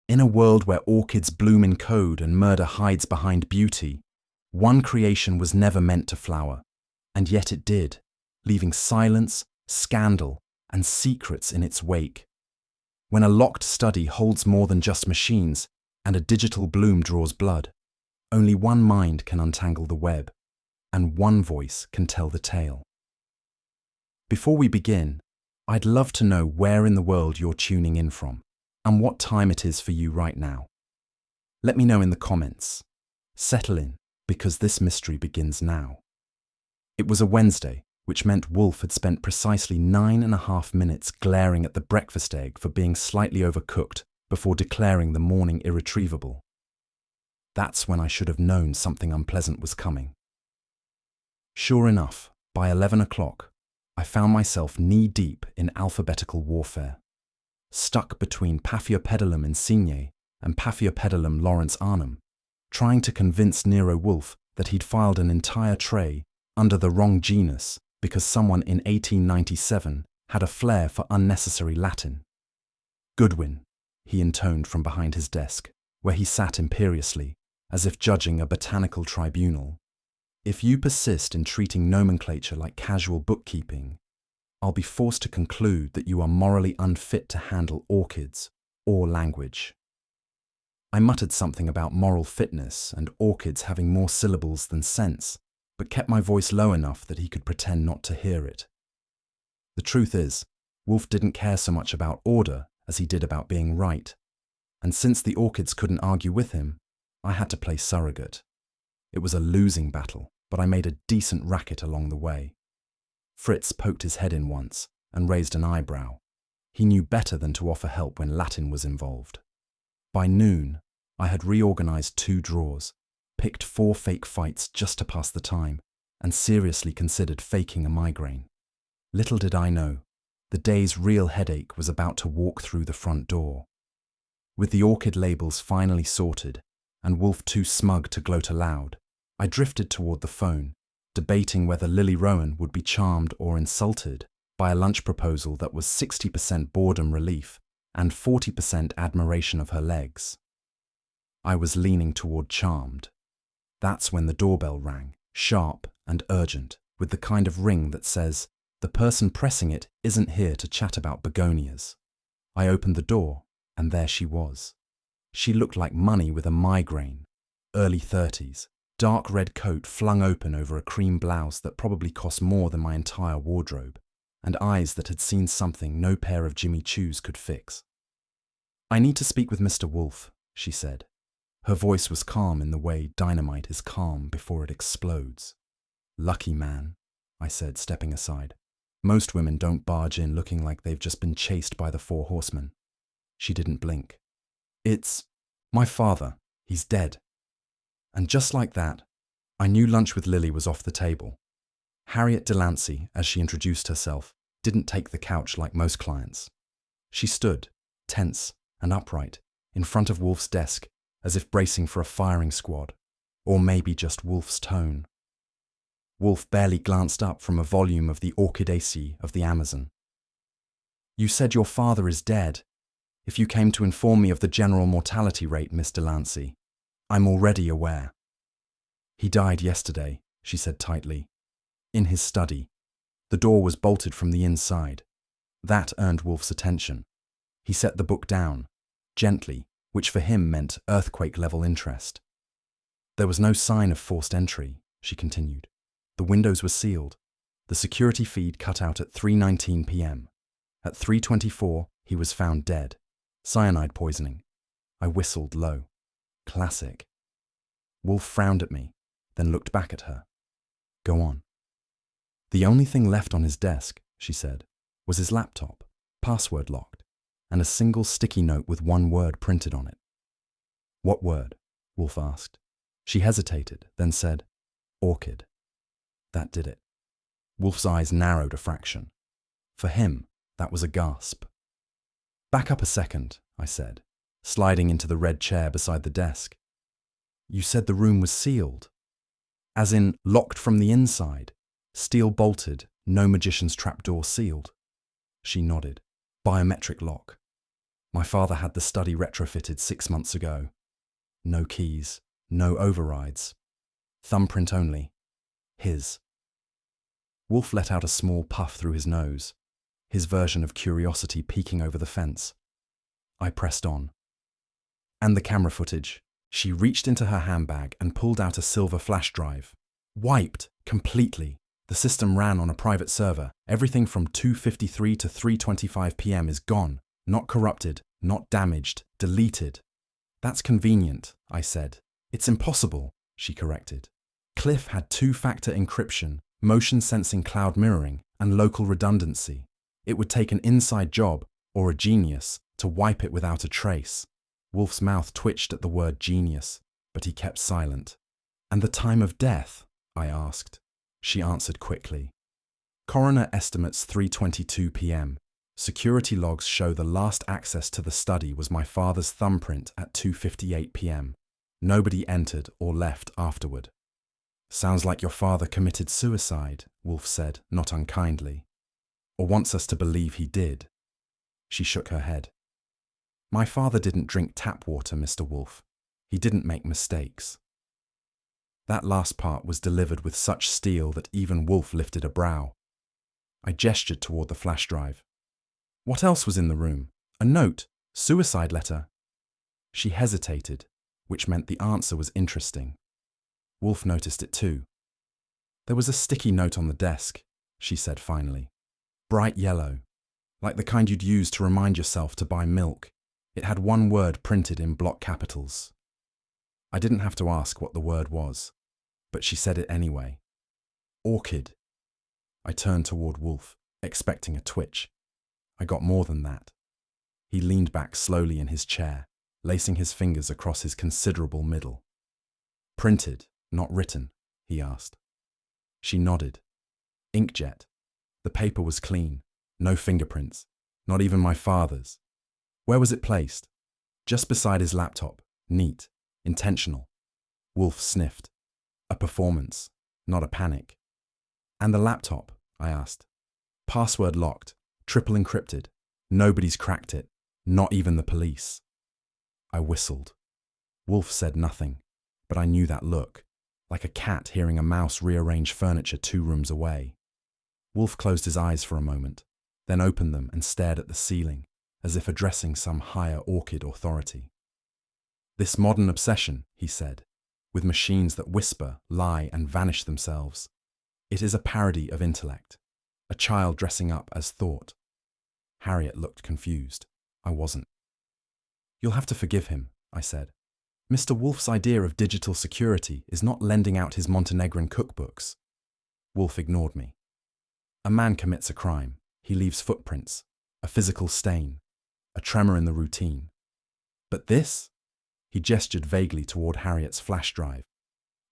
In a world where orchids bloom in code and murder hides behind beauty, one creation was never meant to flower, and yet it did, leaving silence, scandal, and secrets in its wake. When a locked study holds more than just machines, and a digital bloom draws blood, only one mind can untangle the web, and one voice can tell the tale. Before we begin, I'd love to know where in the world you're tuning in from, and what time it is for you right now. Let me know in the comments. Settle in, because this mystery begins now. It was a Wednesday, which meant Wolfe had spent precisely 9.5 minutes glaring at the breakfast egg for being slightly overcooked before declaring the morning irretrievable. That's when I should have known something unpleasant was coming. Sure enough, by 11 o'clock, I found myself knee-deep in alphabetical warfare, stuck between Paphiopedilum insigne and Paphiopedilum Lawrence Arnhem, trying to convince Nero Wolfe that he'd filed an entire tray under the wrong genus because someone in 1897 had a flair for unnecessary Latin. Goodwin, he intoned from behind his desk, where he sat imperiously, as if judging a botanical tribunal. If you persist in treating nomenclature like casual bookkeeping, I'll be forced to conclude that you are morally unfit to handle orchids or language. I muttered something about moral fitness and orchids having more syllables than sense, but kept my voice low enough that he could pretend not to hear it. The truth is, Wolfe didn't care so much about order as he did about being right, and since the orchids couldn't argue with him, I had to play surrogate. It was a losing battle, but I made a decent racket along the way. Fritz poked his head in once and raised an eyebrow. He knew better than to offer help when Latin was involved. By noon, I had reorganized 2 drawers, picked 4 fake fights just to pass the time, and seriously considered faking a migraine. Little did I know, the day's real headache was about to walk through the front door. With the orchid labels finally sorted, and Wolfe too smug to gloat aloud, I drifted toward the phone, debating whether Lily Rowan would be charmed or insulted by a lunch proposal that was 60% boredom relief and 40% admiration of her legs. I was leaning toward charmed. That's when the doorbell rang, sharp and urgent, with the kind of ring that says, the person pressing it isn't here to chat about begonias. I opened the door, and there she was. She looked like money with a migraine, early 30s, dark red coat flung open over a cream blouse that probably cost more than my entire wardrobe, and eyes that had seen something no pair of Jimmy Choos could fix. "I need to speak with Mr. Wolfe," she said. Her voice was calm in the way dynamite is calm before it explodes. "Lucky man," I said, stepping aside. "Most women don't barge in looking like they've just been chased by the 4 horsemen." She didn't blink. "It's my father. He's dead." And just like that, I knew lunch with Lily was off the table. Harriet Delancey, as she introduced herself, didn't take the couch like most clients. She stood, tense and upright, in front of Wolfe's desk, as if bracing for a firing squad, or maybe just Wolfe's tone. Wolfe barely glanced up from a volume of the Orchidaceae of the Amazon. "You said your father is dead. If you came to inform me of the general mortality rate, Miss Delancey, I'm already aware." "He died yesterday," she said tightly. "In his study. The door was bolted from the inside." That earned Wolfe's attention. He set the book down, gently, which for him meant earthquake-level interest. "There was no sign of forced entry," she continued. "The windows were sealed. The security feed cut out at 3:19 p.m. At 3:24, he was found dead. Cyanide poisoning." I whistled low. Classic. Wolfe frowned at me, then looked back at her. "Go on." "The only thing left on his desk," she said, "was his laptop, password locked, and a single sticky note with 1 word printed on it." "What word?" Wolfe asked. She hesitated, then said, "Orchid." That did it. Wolfe's eyes narrowed a fraction. For him, that was a gasp. "Back up a second," I said, sliding into the red chair beside the desk. "You said the room was sealed. As in, locked from the inside, steel bolted, no magician's trapdoor sealed." She nodded. "Biometric lock." My father had the study retrofitted 6 months ago. No keys, no overrides. Thumbprint only. His. Wolfe let out a small puff through his nose, his version of curiosity peeking over the fence. I pressed on. And the camera footage. She reached into her handbag and pulled out a silver flash drive. Wiped, completely. The system ran on a private server. Everything from 2:53 to 3:25 p.m. is gone. Not corrupted, not damaged, deleted. That's convenient, I said. It's impossible, she corrected. Cliff had two-factor encryption, motion-sensing cloud mirroring, and local redundancy. It would take an inside job, or a genius, to wipe it without a trace. Wolfe's mouth twitched at the word genius, but he kept silent. And the time of death? I asked. She answered quickly. Coroner estimates 3:22 p.m. Security logs show the last access to the study was my father's thumbprint at 2:58 p.m. Nobody entered or left afterward. Sounds like your father committed suicide, Wolfe said, not unkindly. Or wants us to believe he did. She shook her head. My father didn't drink tap water, Mr. Wolfe. He didn't make mistakes. That last part was delivered with such steel that even Wolfe lifted a brow. I gestured toward the flash drive. What else was in the room? A note, suicide letter. She hesitated, which meant the answer was interesting. Wolfe noticed it too. There was a sticky note on the desk, she said finally. Bright yellow, like the kind you'd use to remind yourself to buy milk. It had one word printed in block capitals. I didn't have to ask what the word was, but she said it anyway. Orchid. I turned toward Wolfe, expecting a twitch. I got more than that. He leaned back slowly in his chair, lacing his fingers across his considerable middle. Printed, not written, he asked. She nodded. Inkjet. The paper was clean, no fingerprints, not even my father's. Where was it placed? Just beside his laptop, neat, intentional. Wolfe sniffed. A performance, not a panic. And the laptop, I asked. Password locked, triple encrypted. Nobody's cracked it, not even the police. I whistled. Wolfe said nothing, but I knew that look, like a cat hearing a mouse rearrange furniture 2 rooms away. Wolfe closed his eyes for a moment, then opened them and stared at the ceiling, as if addressing some higher orchid authority. This modern obsession, he said, with machines that whisper, lie, and vanish themselves. It is a parody of intellect, a child dressing up as thought. Harriet looked confused. I wasn't. You'll have to forgive him, I said. Mr. Wolfe's idea of digital security is not lending out his Montenegrin cookbooks. Wolfe ignored me. A man commits a crime. He leaves footprints, a physical stain, a tremor in the routine. But this? He gestured vaguely toward Harriet's flash drive.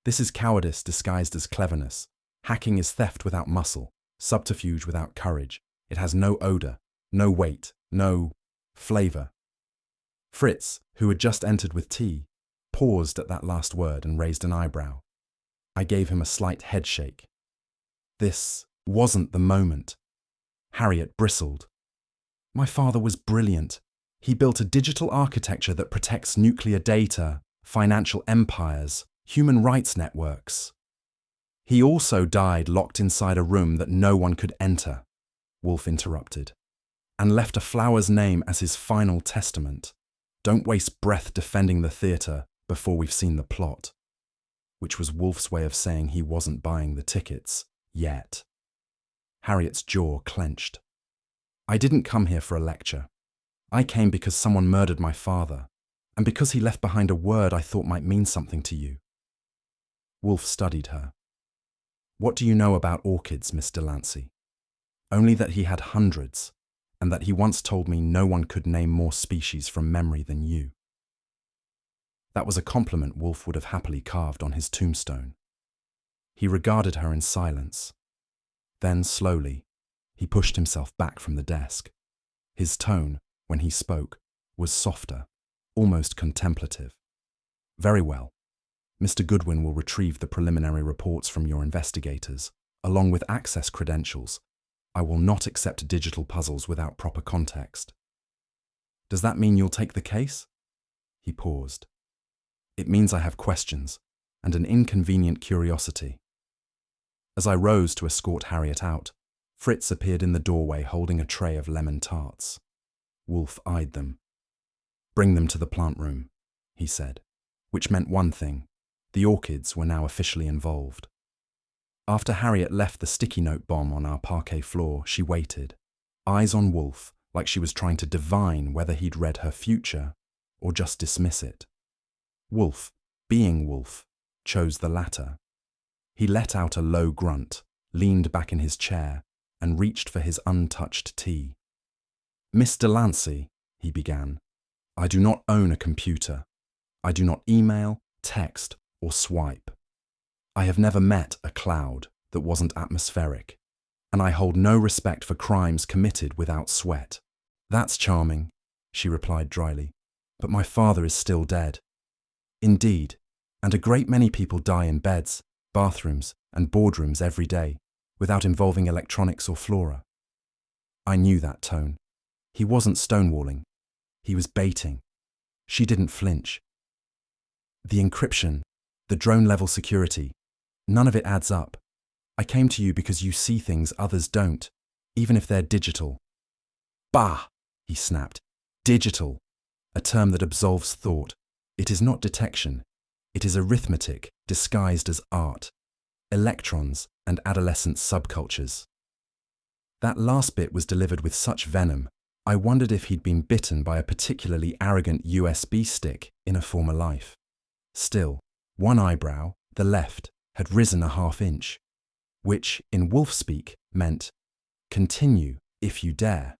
This is cowardice disguised as cleverness. Hacking is theft without muscle, subterfuge without courage. It has no odor, no weight, no flavor. Fritz, who had just entered with tea, paused at that last word and raised an eyebrow. I gave him a slight headshake. This wasn't the moment. Harriet bristled. My father was brilliant. He built a digital architecture that protects nuclear data, financial empires, human rights networks. He also died locked inside a room that no one could enter, Wolfe interrupted, and left a flower's name as his final testament. Don't waste breath defending the theatre before we've seen the plot. Which was Wolfe's way of saying he wasn't buying the tickets, yet. Harriet's jaw clenched. I didn't come here for a lecture. I came because someone murdered my father, and because he left behind a word I thought might mean something to you. Wolfe studied her. What do you know about orchids, Miss Delancey? Only that he had hundreds, and that he once told me no one could name more species from memory than you. That was a compliment Wolfe would have happily carved on his tombstone. He regarded her in silence. Then, slowly, he pushed himself back from the desk. His tone, when he spoke, was softer, almost contemplative. Very well. Mr. Goodwin will retrieve the preliminary reports from your investigators, along with access credentials. I will not accept digital puzzles without proper context. Does that mean you'll take the case? He paused. It means I have questions and an inconvenient curiosity. As I rose to escort Harriet out, Fritz appeared in the doorway holding a tray of lemon tarts. Wolfe eyed them. Bring them to the plant room, he said, which meant one thing. The orchids were now officially involved. After Harriet left the sticky note bomb on our parquet floor, she waited, eyes on Wolfe, like she was trying to divine whether he'd read her future or just dismiss it. Wolfe, being Wolfe, chose the latter. He let out a low grunt, leaned back in his chair, and reached for his untouched tea. Miss Delancey, he began, I do not own a computer. I do not email, text, or swipe. I have never met a cloud that wasn't atmospheric, and I hold no respect for crimes committed without sweat. That's charming, she replied dryly, but my father is still dead. Indeed, and a great many people die in beds, bathrooms, and boardrooms every day, without involving electronics or flora. I knew that tone. He wasn't stonewalling. He was baiting. She didn't flinch. The encryption, the drone-level security, none of it adds up. I came to you because you see things others don't, even if they're digital. Bah, he snapped. Digital, a term that absolves thought. It is not detection. It is arithmetic disguised as art. Electrons and adolescent subcultures. That last bit was delivered with such venom, I wondered if he'd been bitten by a particularly arrogant USB stick in a former life. Still, one eyebrow, the left, had risen a half-inch, which, in wolf speak, meant, continue if you dare.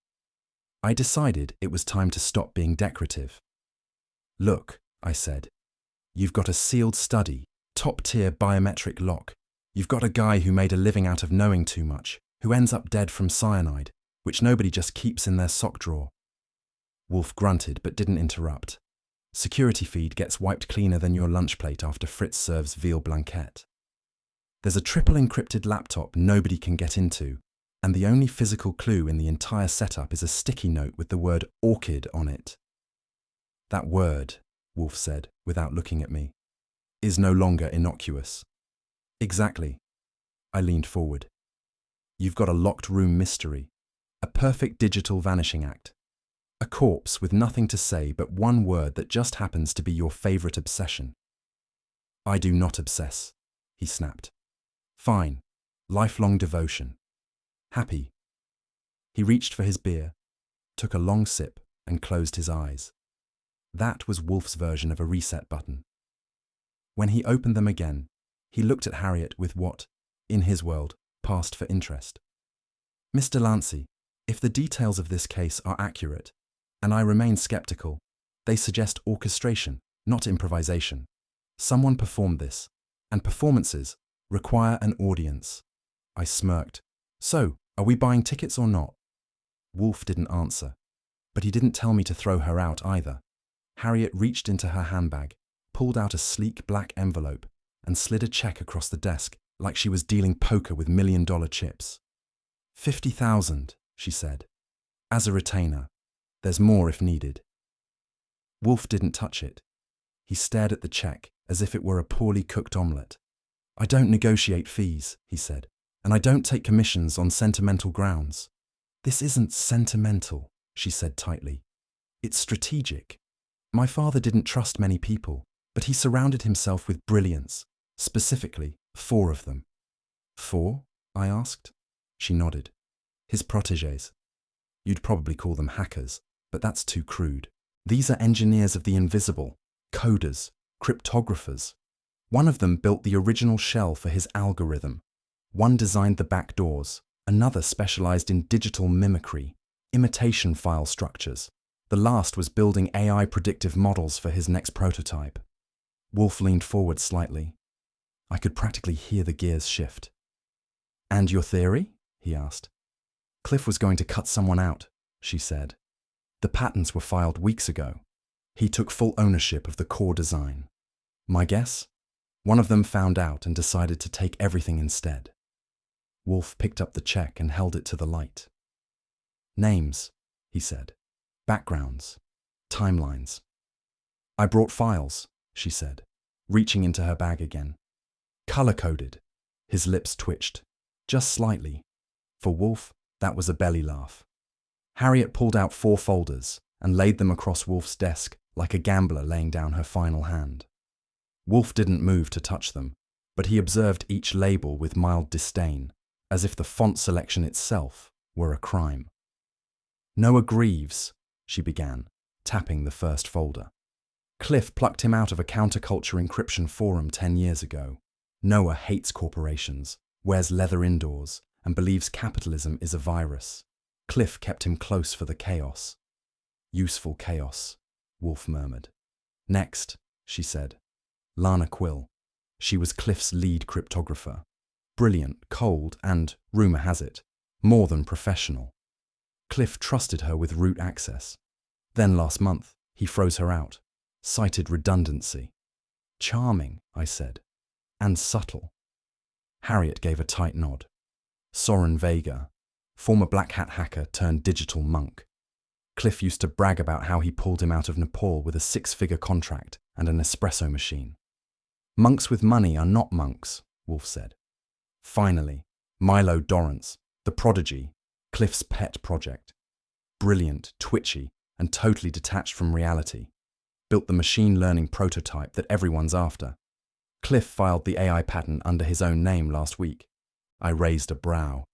I decided it was time to stop being decorative. Look, I said, you've got a sealed study, top-tier biometric lock. You've got a guy who made a living out of knowing too much, who ends up dead from cyanide, which nobody just keeps in their sock drawer. Wolfe grunted but didn't interrupt. Security feed gets wiped cleaner than your lunch plate after Fritz serves veal blanquette. There's a triple encrypted laptop nobody can get into, and the only physical clue in the entire setup is a sticky note with the word orchid on it. That word, Wolfe said, without looking at me, is no longer innocuous. Exactly. I leaned forward. You've got a locked room mystery, a perfect digital vanishing act, a corpse with nothing to say but one word that just happens to be your favorite obsession. I do not obsess, he snapped. Fine, lifelong devotion. Happy. He reached for his beer, took a long sip, and closed his eyes. That was Wolfe's version of a reset button. When he opened them again, he looked at Harriet with what, in his world, passed for interest. Miss Delancey, if the details of this case are accurate, and I remain skeptical, they suggest orchestration, not improvisation. Someone performed this, and performances require an audience. I smirked. So, are we buying tickets or not? Wolfe didn't answer, but he didn't tell me to throw her out either. Harriet reached into her handbag, pulled out a sleek black envelope, and slid a check across the desk like she was dealing poker with $1,000,000 chips. 50,000, she said. As a retainer. There's more if needed. Wolfe didn't touch it. He stared at the check as if it were a poorly cooked omelette. I don't negotiate fees, he said, and I don't take commissions on sentimental grounds. This isn't sentimental, she said tightly. It's strategic. My father didn't trust many people, but he surrounded himself with brilliance, specifically 4 of them. 4? I asked. She nodded. His protégés. You'd probably call them hackers, but that's too crude. These are engineers of the invisible, coders, cryptographers. One of them built the original shell for his algorithm. One designed the back doors. Another specialized in digital mimicry, imitation file structures. The last was building AI predictive models for his next prototype. Wolfe leaned forward slightly. I could practically hear the gears shift. And your theory? He asked. Cliff was going to cut someone out, she said. The patents were filed weeks ago. He took full ownership of the core design. My guess? One of them found out and decided to take everything instead. Wolfe picked up the check and held it to the light. Names, he said. Backgrounds. Timelines. I brought files, she said, reaching into her bag again. Color-coded. His lips twitched, just slightly. For Wolfe, that was a belly laugh. Harriet pulled out 4 folders and laid them across Wolfe's desk like a gambler laying down her final hand. Wolfe didn't move to touch them, but he observed each label with mild disdain, as if the font selection itself were a crime. Noah Greaves, she began, tapping the first folder. Cliff plucked him out of a counterculture encryption forum 10 years ago. Noah hates corporations, wears leather indoors, and believes capitalism is a virus. Cliff kept him close for the chaos. Useful chaos, Wolfe murmured. Next, she said. Lana Quill. She was Cliff's lead cryptographer. Brilliant, cold, and, rumor has it, more than professional. Cliff trusted her with root access. Then last month, he froze her out, cited redundancy. Charming, I said, and subtle. Harriet gave a tight nod. Soren Vega, former black hat hacker turned digital monk. Cliff used to brag about how he pulled him out of Nepal with a 6-figure contract and an espresso machine. Monks with money are not monks, Wolfe said. Finally, Milo Dorrance, the prodigy, Cliff's pet project. Brilliant, twitchy, and totally detached from reality. Built the machine learning prototype that everyone's after. Cliff filed the AI patent under his own name last week. I raised a brow.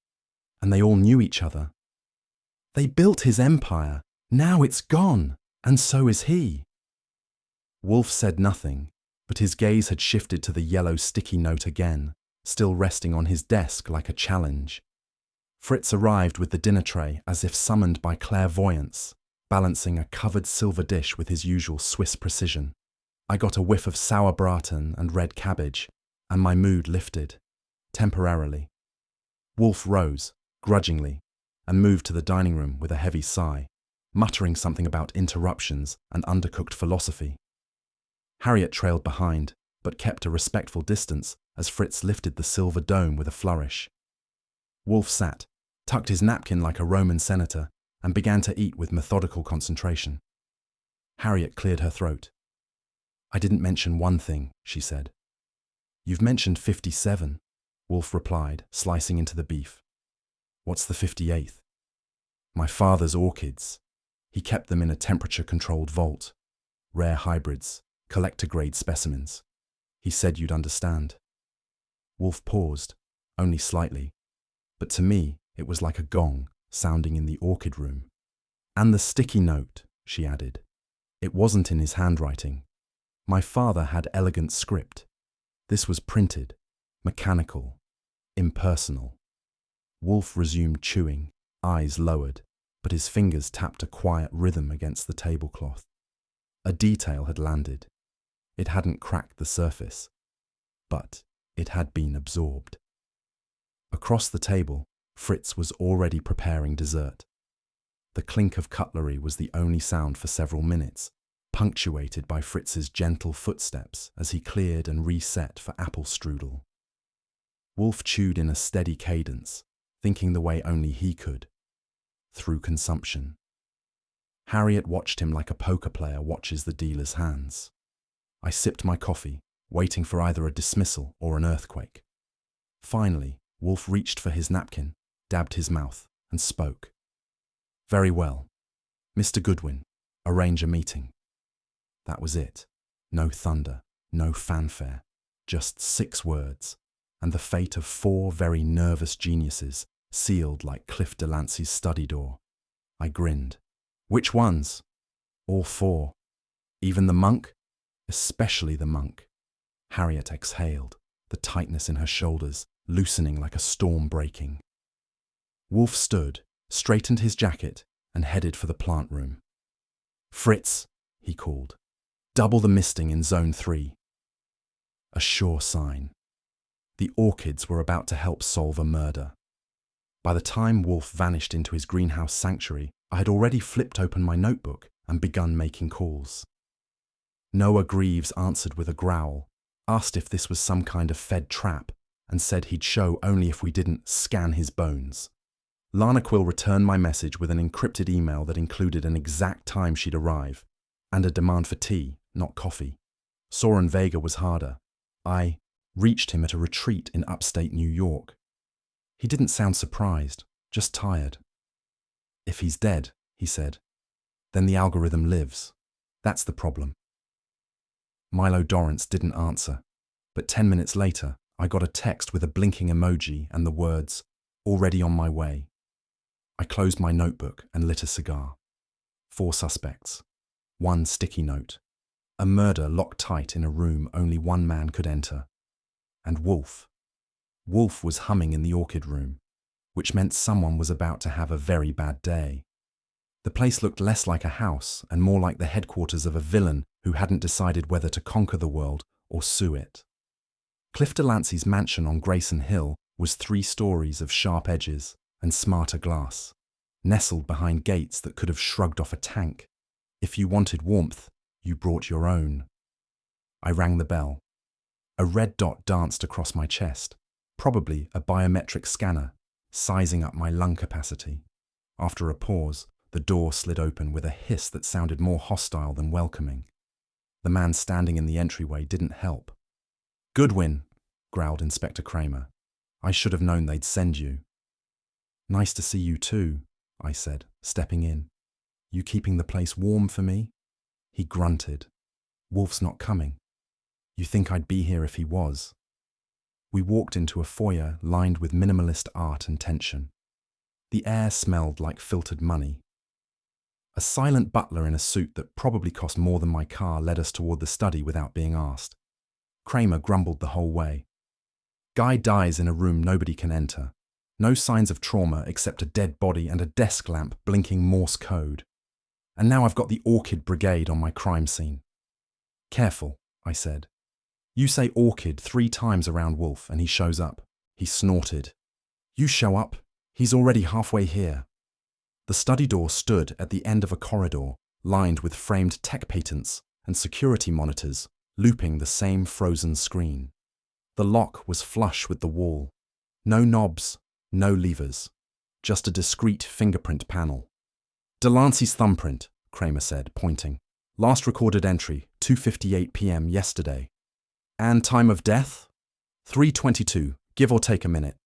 And they all knew each other. They built his empire. Now it's gone, and so is he. Wolfe said nothing, but his gaze had shifted to the yellow sticky note again, still resting on his desk like a challenge. Fritz arrived with the dinner tray as if summoned by clairvoyance, balancing a covered silver dish with his usual Swiss precision. I got a whiff of sauerbraten and red cabbage, and my mood lifted, temporarily. Wolfe rose, grudgingly, and moved to the dining room with a heavy sigh, muttering something about interruptions and undercooked philosophy. Harriet trailed behind, but kept a respectful distance as Fritz lifted the silver dome with a flourish. Wolfe sat, tucked his napkin like a Roman senator, and began to eat with methodical concentration. Harriet cleared her throat. I didn't mention one thing, she said. You've mentioned 57, Wolfe replied, slicing into the beef. What's the 58th? My father's orchids. He kept them in a temperature-controlled vault. Rare hybrids, collector-grade specimens. He said you'd understand. Wolfe paused, only slightly. But to me, it was like a gong sounding in the orchid room. And the sticky note, she added. It wasn't in his handwriting. My father had elegant script. This was printed, mechanical, impersonal. Wolfe resumed chewing, eyes lowered, but his fingers tapped a quiet rhythm against the tablecloth. A detail had landed. It hadn't cracked the surface, but it had been absorbed. Across the table, Fritz was already preparing dessert. The clink of cutlery was the only sound for several minutes, punctuated by Fritz's gentle footsteps as he cleared and reset for apple strudel. Wolfe chewed in a steady cadence, thinking the way only he could, through consumption. Harriet watched him like a poker player watches the dealer's hands. I sipped my coffee, waiting for either a dismissal or an earthquake. Finally, Wolfe reached for his napkin, dabbed his mouth, and spoke. Very well. Mr. Goodwin, arrange a meeting. That was it. No thunder, no fanfare, just 6 words, and the fate of 4 very nervous geniuses sealed like Cliff Delancey's study door. I grinned. Which ones? All 4. Even the monk? Especially the monk. Harriet exhaled, the tightness in her shoulders loosening like a storm breaking. Wolfe stood, straightened his jacket, and headed for the plant room. Fritz, he called. Double the misting in Zone 3. A sure sign. The orchids were about to help solve a murder. By the time Wolfe vanished into his greenhouse sanctuary, I had already flipped open my notebook and begun making calls. Noah Greaves answered with a growl, asked if this was some kind of Fed trap, and said he'd show only if we didn't scan his bones. Lana Quill returned my message with an encrypted email that included an exact time she'd arrive, and a demand for tea, not coffee. Soren Vega was harder. I reached him at a retreat in upstate New York. He didn't sound surprised, just tired. "If he's dead," he said, "then the algorithm lives. That's the problem." Milo Dorrance didn't answer, but 10 minutes later, I got a text with a blinking emoji and the words, "Already on my way." I closed my notebook and lit a cigar. 4 suspects. 1 sticky note. A murder locked tight in a room only one man could enter. And Wolfe. Wolfe was humming in the orchid room, which meant someone was about to have a very bad day. The place looked less like a house and more like the headquarters of a villain who hadn't decided whether to conquer the world or sue it. Cliff Delancey's mansion on Grayson Hill was 3 stories of sharp edges and smarter glass, nestled behind gates that could have shrugged off a tank. If you wanted warmth, you brought your own. I rang the bell. A red dot danced across my chest, probably a biometric scanner, sizing up my lung capacity. After a pause, the door slid open with a hiss that sounded more hostile than welcoming. The man standing in the entryway didn't help. "Goodwin," growled Inspector Kramer. "I should have known they'd send you." "Nice to see you too," I said, stepping in. "You keeping the place warm for me?" He grunted. "Wolfe's not coming. You think I'd be here if he was?" We walked into a foyer lined with minimalist art and tension. The air smelled like filtered money. A silent butler in a suit that probably cost more than my car led us toward the study without being asked. Kramer grumbled the whole way. "Guy dies in a room nobody can enter. No signs of trauma except a dead body and a desk lamp blinking Morse code. And now I've got the Orchid Brigade on my crime scene." "Careful," I said. "You say orchid 3 times around Wolfe and he shows up." He snorted. "You show up, he's already halfway here." The study door stood at the end of a corridor, lined with framed tech patents and security monitors, looping the same frozen screen. The lock was flush with the wall. No knobs, no levers, just a discreet fingerprint panel. "Delancey's thumbprint," Kramer said, pointing. "Last recorded entry, 2:58 p.m. yesterday. And time of death? 3:22, give or take a minute."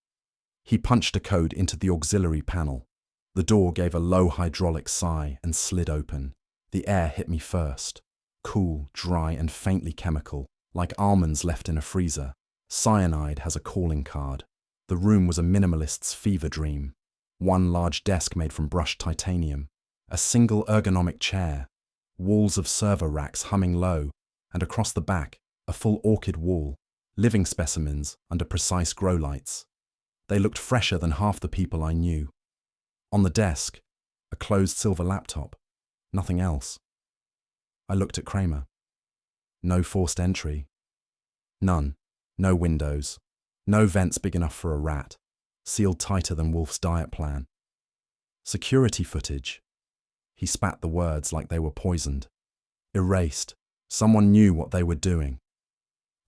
He punched a code into the auxiliary panel. The door gave a low hydraulic sigh and slid open. The air hit me first. Cool, dry, and faintly chemical, like almonds left in a freezer. Cyanide has a calling card. The room was a minimalist's fever dream. 1 large desk made from brushed titanium. A single ergonomic chair. Walls of server racks humming low, and across the back, a full orchid wall. Living specimens under precise grow lights. They looked fresher than half the people I knew. On the desk, a closed silver laptop. Nothing else. I looked at Kramer. No forced entry. None. No windows. No vents big enough for a rat. Sealed tighter than Wolfe's diet plan. Security footage. He spat the words like they were poisoned. Erased. Someone knew what they were doing.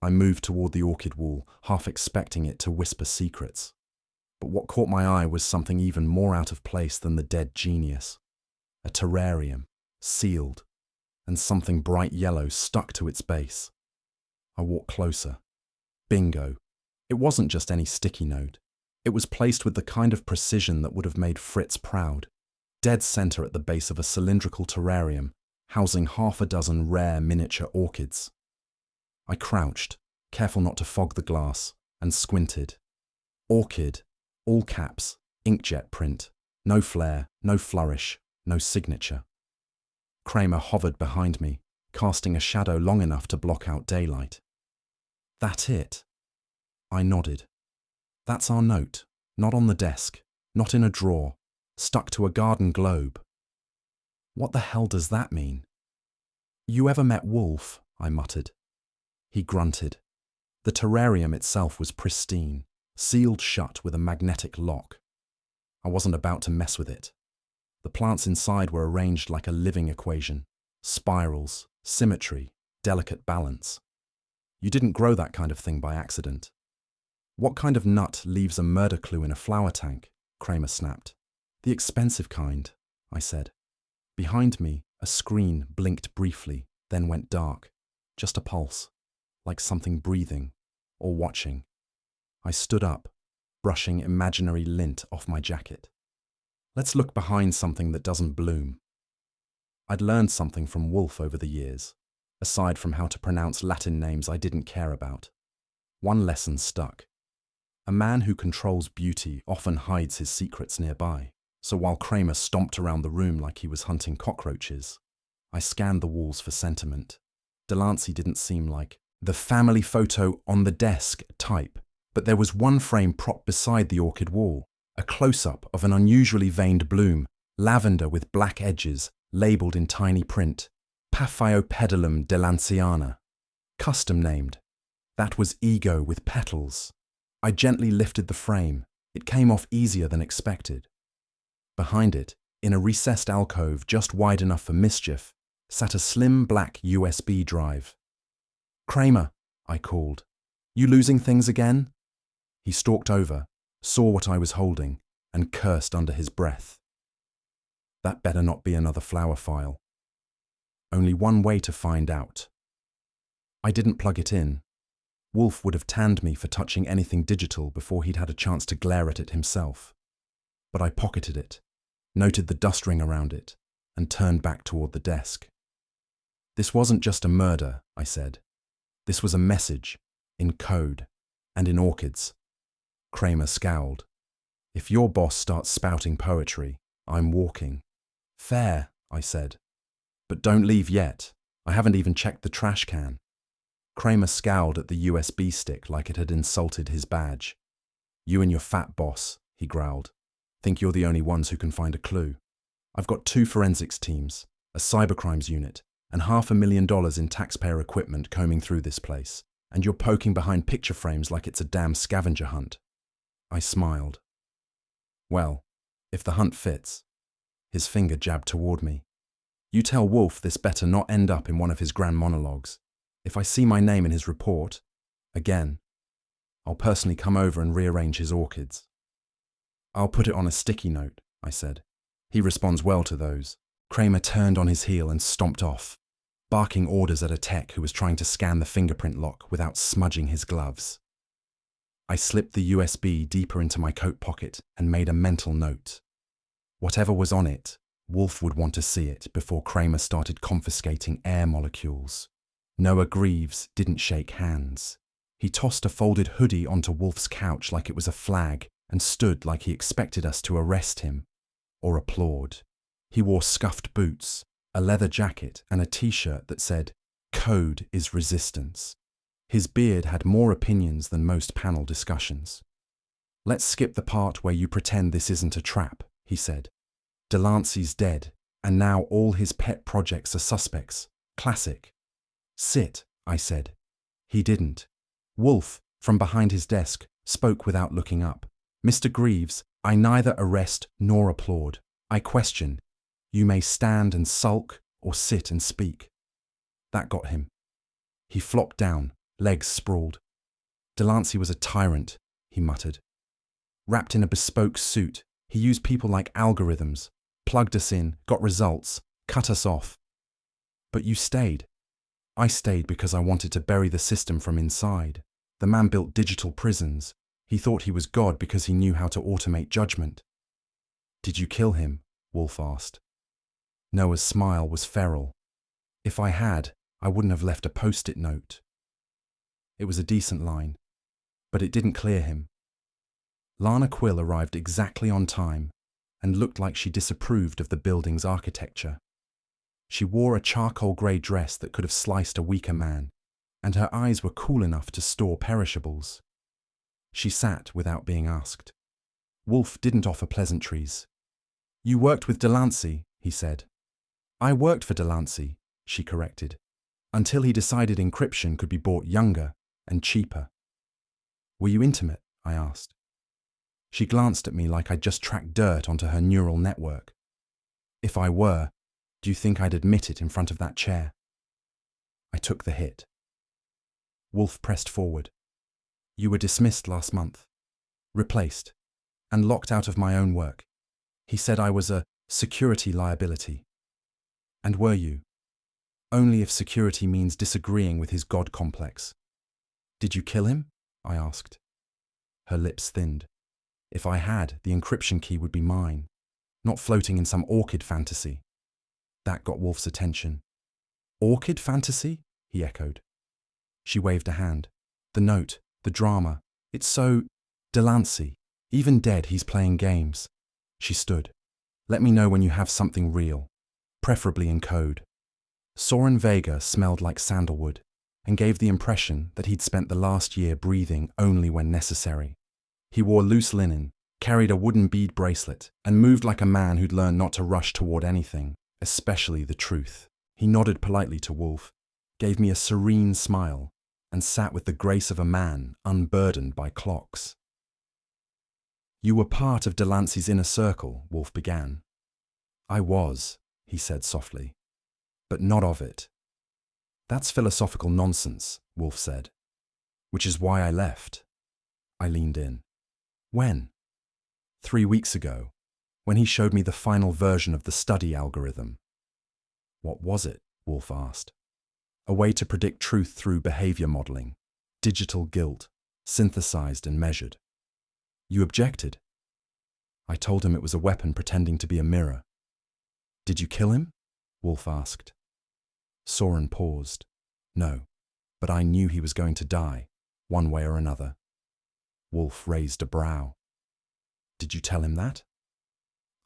I moved toward the orchid wall, half expecting it to whisper secrets. But what caught my eye was something even more out of place than the dead genius. A terrarium, sealed, and something bright yellow stuck to its base. I walked closer. Bingo. It wasn't just any sticky note. It was placed with the kind of precision that would have made Fritz proud. Dead center at the base of a cylindrical terrarium, housing half a dozen rare miniature orchids. I crouched, careful not to fog the glass, and squinted. Orchid, all caps, inkjet print, no flare, no flourish, no signature. Kramer hovered behind me, casting a shadow long enough to block out daylight. "That it?" I nodded. "That's our note, not on the desk, not in a drawer, stuck to a garden globe." "What the hell does that mean?" "You ever met Wolfe?" I muttered. He grunted. The terrarium itself was pristine, sealed shut with a magnetic lock. I wasn't about to mess with it. The plants inside were arranged like a living equation. Spirals, symmetry, delicate balance. You didn't grow that kind of thing by accident. "What kind of nut leaves a murder clue in a flower tank?" Kramer snapped. "The expensive kind," I said. Behind me, A screen blinked briefly, then went dark. Just a pulse, like something breathing or watching. I stood up, brushing imaginary lint off my jacket. Let's look behind something that doesn't bloom. I'd learned something from Wolfe over the years, aside from how to pronounce Latin names I didn't care about. One lesson stuck. A man who controls beauty often hides his secrets nearby. So while Kramer stomped around the room like he was hunting cockroaches, I scanned the walls for sentiment. Delancey didn't seem like the family photo on the desk type, but there was one frame propped beside the orchid wall, a close-up of an unusually veined bloom, lavender with black edges, labelled in tiny print, Paphiopedilum delanciana, custom named. That was ego with petals. I gently lifted the frame. It came off easier than expected. Behind it, in a recessed alcove just wide enough for mischief, sat a slim black USB drive. "Kramer," I called. "You losing things again?" He stalked over, saw what I was holding, and cursed under his breath. That better not be another flower file. Only one way to find out. I didn't plug it in. Wolfe would have tanned me for touching anything digital before he'd had a chance to glare at it himself. But I pocketed it, noted the dust ring around it, and turned back toward the desk. This wasn't just a murder, I said. This was a message, in code, and in orchids. Kramer scowled. "If your boss starts spouting poetry, I'm walking." "Fair," I said. "But don't leave yet. I haven't even checked the trash can." Kramer scowled at the USB stick like it had insulted his badge. "You and your fat boss," he growled. "Think you're the only ones who can find a clue. I've got 2 forensics teams, a cybercrimes unit, and $500,000 in taxpayer equipment combing through this place, and you're poking behind picture frames like it's a damn scavenger hunt." I smiled. "Well, if the hunt fits." His finger jabbed toward me. "You tell Wolfe this better not end up in one of his grand monologues. If I see my name in his report, again, I'll personally come over and rearrange his orchids." "I'll put it on a sticky note," I said. "He responds well to those." Kramer turned on his heel and stomped off, barking orders at a tech who was trying to scan the fingerprint lock without smudging his gloves. I slipped the USB deeper into my coat pocket and made a mental note. Whatever was on it, Wolfe would want to see it before Kramer started confiscating air molecules. Noah Greaves didn't shake hands. He tossed a folded hoodie onto Wolfe's couch like it was a flag and stood like he expected us to arrest him or applaud. He wore scuffed boots, a leather jacket, and a t-shirt that said, "Code is resistance." His beard had more opinions than most panel discussions. "Let's skip the part where you pretend this isn't a trap," he said. "Delancey's dead, and now all his pet projects are suspects. Classic." "Sit," I said. He didn't. Wolfe, from behind his desk, spoke without looking up. "Mr. Greaves, I neither arrest nor applaud. I question. You may stand and sulk or sit and speak." That got him. He flopped down, legs sprawled. "Delancey was a tyrant," he muttered. "Wrapped in a bespoke suit, he used people like algorithms, plugged us in, got results, cut us off. But you stayed." "I stayed because I wanted to bury the system from inside. The man built digital prisons. He thought he was God because he knew how to automate judgment." "Did you kill him?" Wolfe asked. Noah's smile was feral. "If I had, I wouldn't have left a post-it note." It was a decent line, but it didn't clear him. Lana Quill arrived exactly on time and looked like she disapproved of the building's architecture. She wore a charcoal grey dress that could have sliced a weaker man, and her eyes were cool enough to store perishables. She sat without being asked. Wolfe didn't offer pleasantries. "You worked with Delancey," he said. "I worked for Delancey," she corrected, "until he decided encryption could be bought younger and cheaper." "Were you intimate?" I asked. She glanced at me like I'd just tracked dirt onto her neural network. "If I were, do you think I'd admit it in front of that chair?" I took the hit. Wolfe pressed forward. "You were dismissed last month, replaced, and locked out of my own work. He said I was a security liability." And were you? Only if security means disagreeing with his God complex. Did you kill him? I asked. Her lips thinned. If I had, the encryption key would be mine, not floating in some orchid fantasy. That got Wolfe's attention. Orchid fantasy? He echoed. She waved a hand. The note, the drama. It's so Delancey. Even dead, he's playing games. She stood. Let me know when you have something real, preferably in code. Soren Vega smelled like sandalwood and gave the impression that he'd spent the last year breathing only when necessary. He wore loose linen, carried a wooden bead bracelet, and moved like a man who'd learned not to rush toward anything, especially the truth. He nodded politely to Wolfe, gave me a serene smile, and sat with the grace of a man unburdened by clocks. You were part of Delancey's inner circle, Wolfe began. I was, he said softly, but not of it. That's philosophical nonsense, Wolfe said, which is why I left. I leaned in. When? 3 weeks ago, when he showed me the final version of the study algorithm. What was it? Wolfe asked. A way to predict truth through behavior modeling, digital guilt, synthesized and measured. You objected. I told him it was a weapon pretending to be a mirror. Did you kill him? Wolfe asked. Soren paused. No, but I knew he was going to die, one way or another. Wolfe raised a brow. Did you tell him that?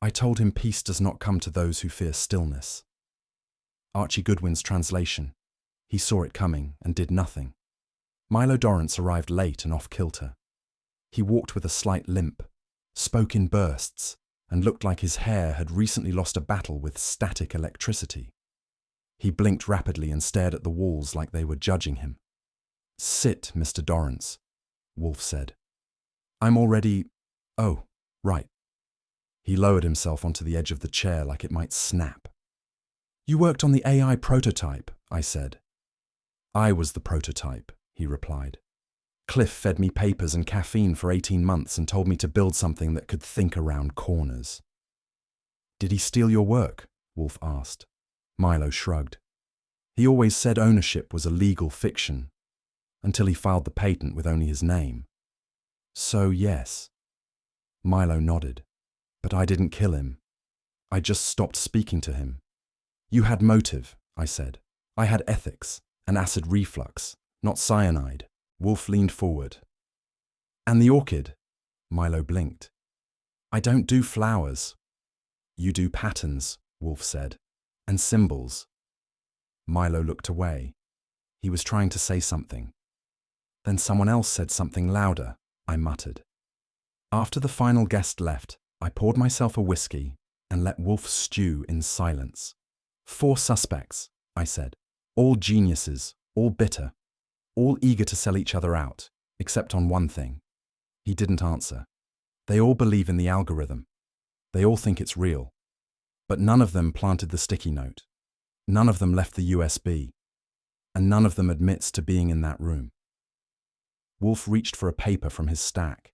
I told him peace does not come to those who fear stillness. Archie Goodwin's translation. He saw it coming and did nothing. Milo Dorrance arrived late and off-kilter. He walked with a slight limp, spoke in bursts, and looked like his hair had recently lost a battle with static electricity. He blinked rapidly and stared at the walls like they were judging him. Sit, Mr. Dorrance, Wolfe said. I'm already… Oh, right. He lowered himself onto the edge of the chair like it might snap. You worked on the AI prototype, I said. I was the prototype, he replied. Cliff fed me papers and caffeine for 18 months and told me to build something that could think around corners. Did he steal your work? Wolfe asked. Milo shrugged. He always said ownership was a legal fiction, until he filed the patent with only his name. So yes. Milo nodded. But I didn't kill him. I just stopped speaking to him. You had motive, I said. I had ethics, an acid reflux, not cyanide. Wolfe leaned forward. And the orchid? Milo blinked. I don't do flowers. You do patterns, Wolfe said, and symbols. Milo looked away. He was trying to say something. Then someone else said something louder, I muttered. After the final guest left, I poured myself a whiskey and let Wolfe stew in silence. 4 suspects, I said. All geniuses, all bitter, all eager to sell each other out, except on one thing. He didn't answer. They all believe in the algorithm. They all think it's real. But none of them planted the sticky note. None of them left the USB. And none of them admits to being in that room. Wolfe reached for a paper from his stack.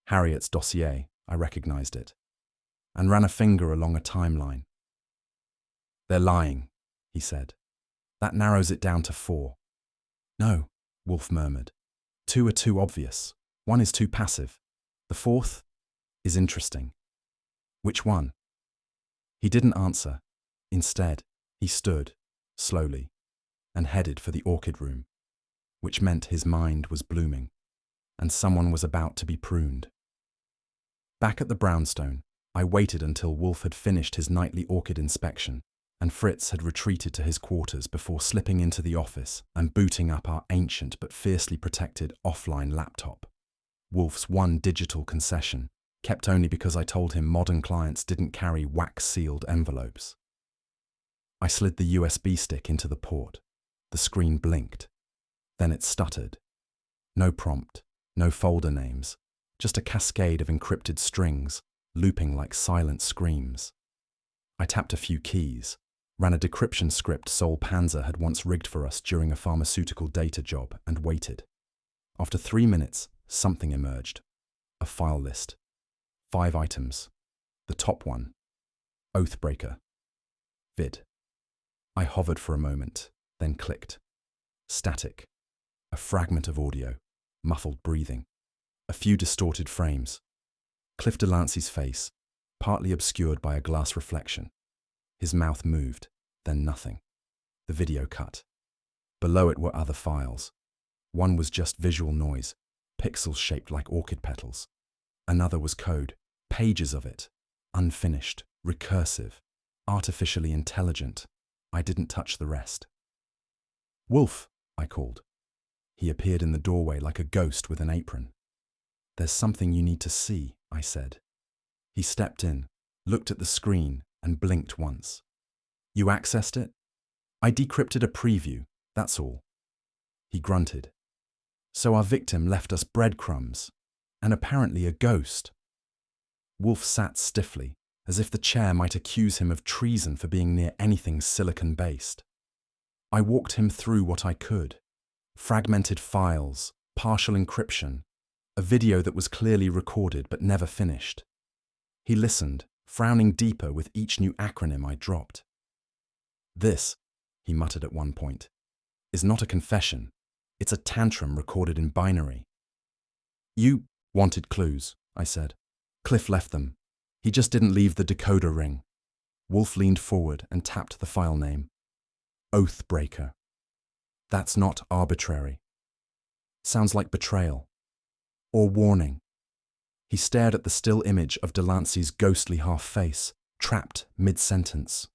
Harriet's dossier, I recognized it, and ran a finger along a timeline. They're lying, he said. That narrows it down to 4. No, Wolfe murmured. 2 are too obvious. 1 is too passive. The 4th is interesting. Which one? He didn't answer. Instead, he stood, slowly, and headed for the orchid room, which meant his mind was blooming, and someone was about to be pruned. Back at the brownstone, I waited until Wolfe had finished his nightly orchid inspection, and Fritz had retreated to his quarters before slipping into the office and booting up our ancient but fiercely protected offline laptop. Wolfe's one digital concession, kept only because I told him modern clients didn't carry wax-sealed envelopes. I slid the USB stick into the port. The screen blinked. Then it stuttered. No prompt, no folder names, just a cascade of encrypted strings, looping like silent screams. I tapped a few keys, ran a decryption script Sol Panzer had once rigged for us during a pharmaceutical data job, and waited. After 3 minutes, something emerged. A file list. 5 items. The top one. Oathbreaker. Vid. I hovered for a moment, then clicked. Static. A fragment of audio. Muffled breathing. A few distorted frames. Cliff Delancey's face, partly obscured by a glass reflection. His mouth moved, then nothing. The video cut. Below it were other files. One was just visual noise, pixels shaped like orchid petals. Another was code, pages of it, unfinished, recursive, artificially intelligent. I didn't touch the rest. "Wolfe," I called. He appeared in the doorway like a ghost with an apron. "There's something you need to see," I said. He stepped in, looked at the screen, and blinked once. "You accessed it?" "I decrypted a preview, that's all." He grunted. "So our victim left us breadcrumbs, and apparently a ghost." Wolfe sat stiffly, as if the chair might accuse him of treason for being near anything silicon-based. I walked him through what I could. Fragmented files, partial encryption, a video that was clearly recorded but never finished. He listened, frowning deeper with each new acronym I dropped. "This," he muttered at one point, "is not a confession. It's a tantrum recorded in binary." "You wanted clues," I said. "Cliff left them. He just didn't leave the decoder ring." Wolfe leaned forward and tapped the file name. "Oathbreaker. That's not arbitrary. Sounds like betrayal. Or warning." He stared at the still image of Delancey's ghostly half-face, trapped mid-sentence.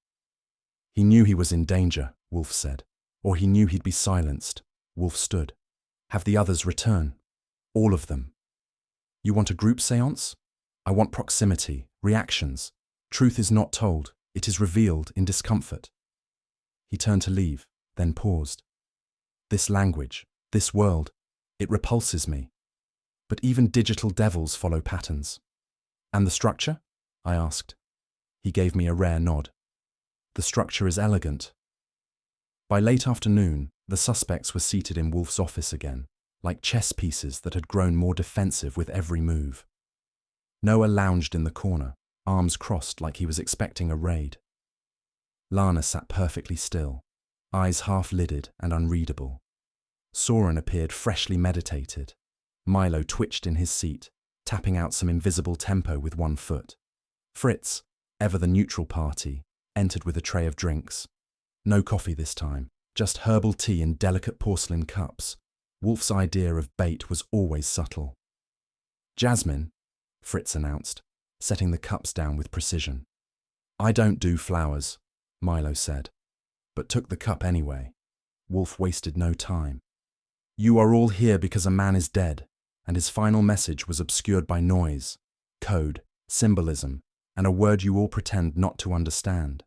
"He knew he was in danger," Wolfe said. "Or he knew he'd be silenced." Wolfe stood. "Have the others return. All of them. You want a group séance? I want proximity, reactions. Truth is not told, it is revealed in discomfort." He turned to leave, then paused. "This language, this world, it repulses me. But even digital devils follow patterns." "And the structure?" I asked. He gave me a rare nod. "The structure is elegant." By late afternoon, the suspects were seated in Wolfe's office again, like chess pieces that had grown more defensive with every move. Noah lounged in the corner, arms crossed like he was expecting a raid. Lana sat perfectly still, eyes half-lidded and unreadable. Soren appeared freshly meditated. Milo twitched in his seat, tapping out some invisible tempo with one foot. Fritz, ever the neutral party, entered with a tray of drinks. No coffee this time, just herbal tea in delicate porcelain cups. Wolfe's idea of bait was always subtle. "Jasmine," Fritz announced, setting the cups down with precision. "I don't do flowers," Milo said, but took the cup anyway. Wolfe wasted no time. "You are all here because a man is dead, and his final message was obscured by noise, code, symbolism, and a word you all pretend not to understand."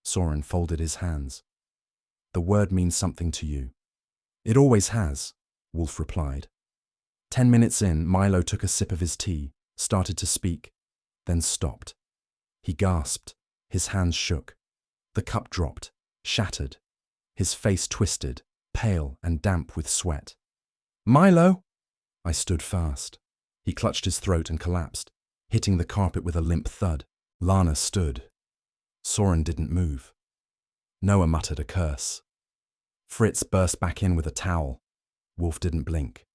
Soren folded his hands. "The word means something to you." "It always has," Wolfe replied. 10 minutes in, Milo took a sip of his tea, started to speak, then stopped. He gasped, his hands shook. The cup dropped, shattered. His face twisted, pale and damp with sweat. "Milo!" I stood fast. He clutched his throat and collapsed, hitting the carpet with a limp thud. Lana stood. Soren didn't move. Noah muttered a curse. Fritz burst back in with a towel. Wolfe didn't blink.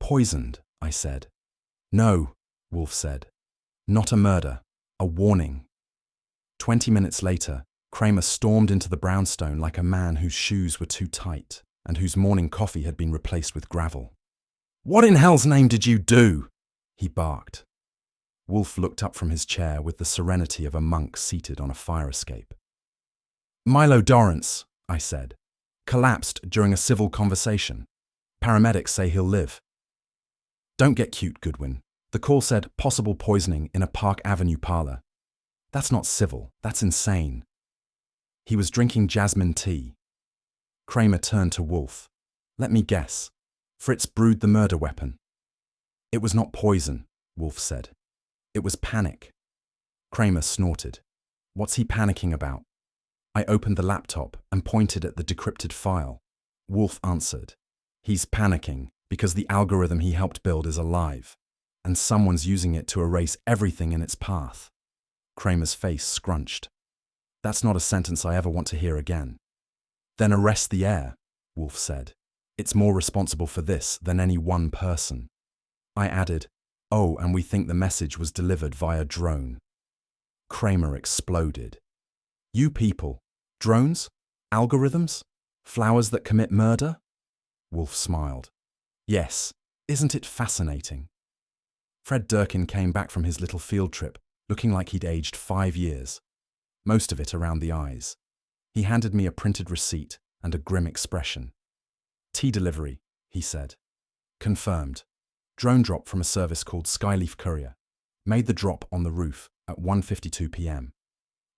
"Poisoned," I said. "No," Wolfe said. "Not a murder, a warning." 20 minutes later, Kramer stormed into the brownstone like a man whose shoes were too tight and whose morning coffee had been replaced with gravel. "What in hell's name did you do?" he barked. Wolfe looked up from his chair with the serenity of a monk seated on a fire escape. "Milo Dorrance," I said, "collapsed during a civil conversation. Paramedics say he'll live." "Don't get cute, Goodwin. The call said possible poisoning in a Park Avenue parlor. That's not civil, that's insane." He was drinking jasmine tea. Kramer turned to Wolfe. "Let me guess. Fritz brewed the murder weapon." "It was not poison," Wolfe said. "It was panic." Kramer snorted. "What's he panicking about?" I opened the laptop and pointed at the decrypted file. Wolfe answered. "He's panicking because the algorithm he helped build is alive, and someone's using it to erase everything in its path." Kramer's face scrunched. That's not a sentence I ever want to hear again. Then arrest the heir, Wolfe said. It's more responsible for this than any one person. I added, oh, and we think the message was delivered via drone. Kramer exploded. You people, drones? Algorithms? Flowers that commit murder? Wolfe smiled. Yes, isn't it fascinating? Fred Durkin came back from his little field trip, looking like he'd aged 5 years, most of it around the eyes. He handed me a printed receipt and a grim expression. Tea delivery, he said. Confirmed. Drone drop from a service called Skyleaf Courier. Made the drop on the roof at 1:52 p.m.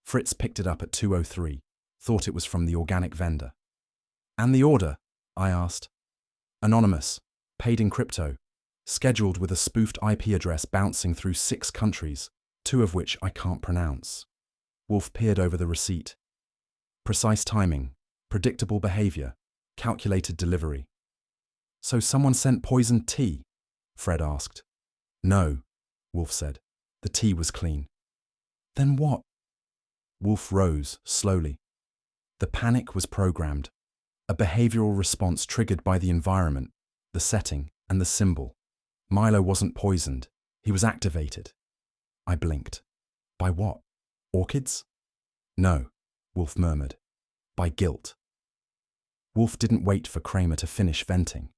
Fritz picked it up at 2:03, thought it was from the organic vendor. And the order? I asked. Anonymous, paid in crypto, scheduled with a spoofed IP address bouncing through 6 countries, 2 of which I can't pronounce. Wolfe peered over the receipt. Precise timing, predictable behavior, calculated delivery. So someone sent poisoned tea? Fred asked. No, Wolfe said. The tea was clean. Then what? Wolfe rose, slowly. The panic was programmed. A behavioral response triggered by the environment, the setting, and the symbol. Milo wasn't poisoned. He was activated. I blinked. By what? Orchids? No, Wolfe murmured. By guilt. Wolfe didn't wait for Kramer to finish venting.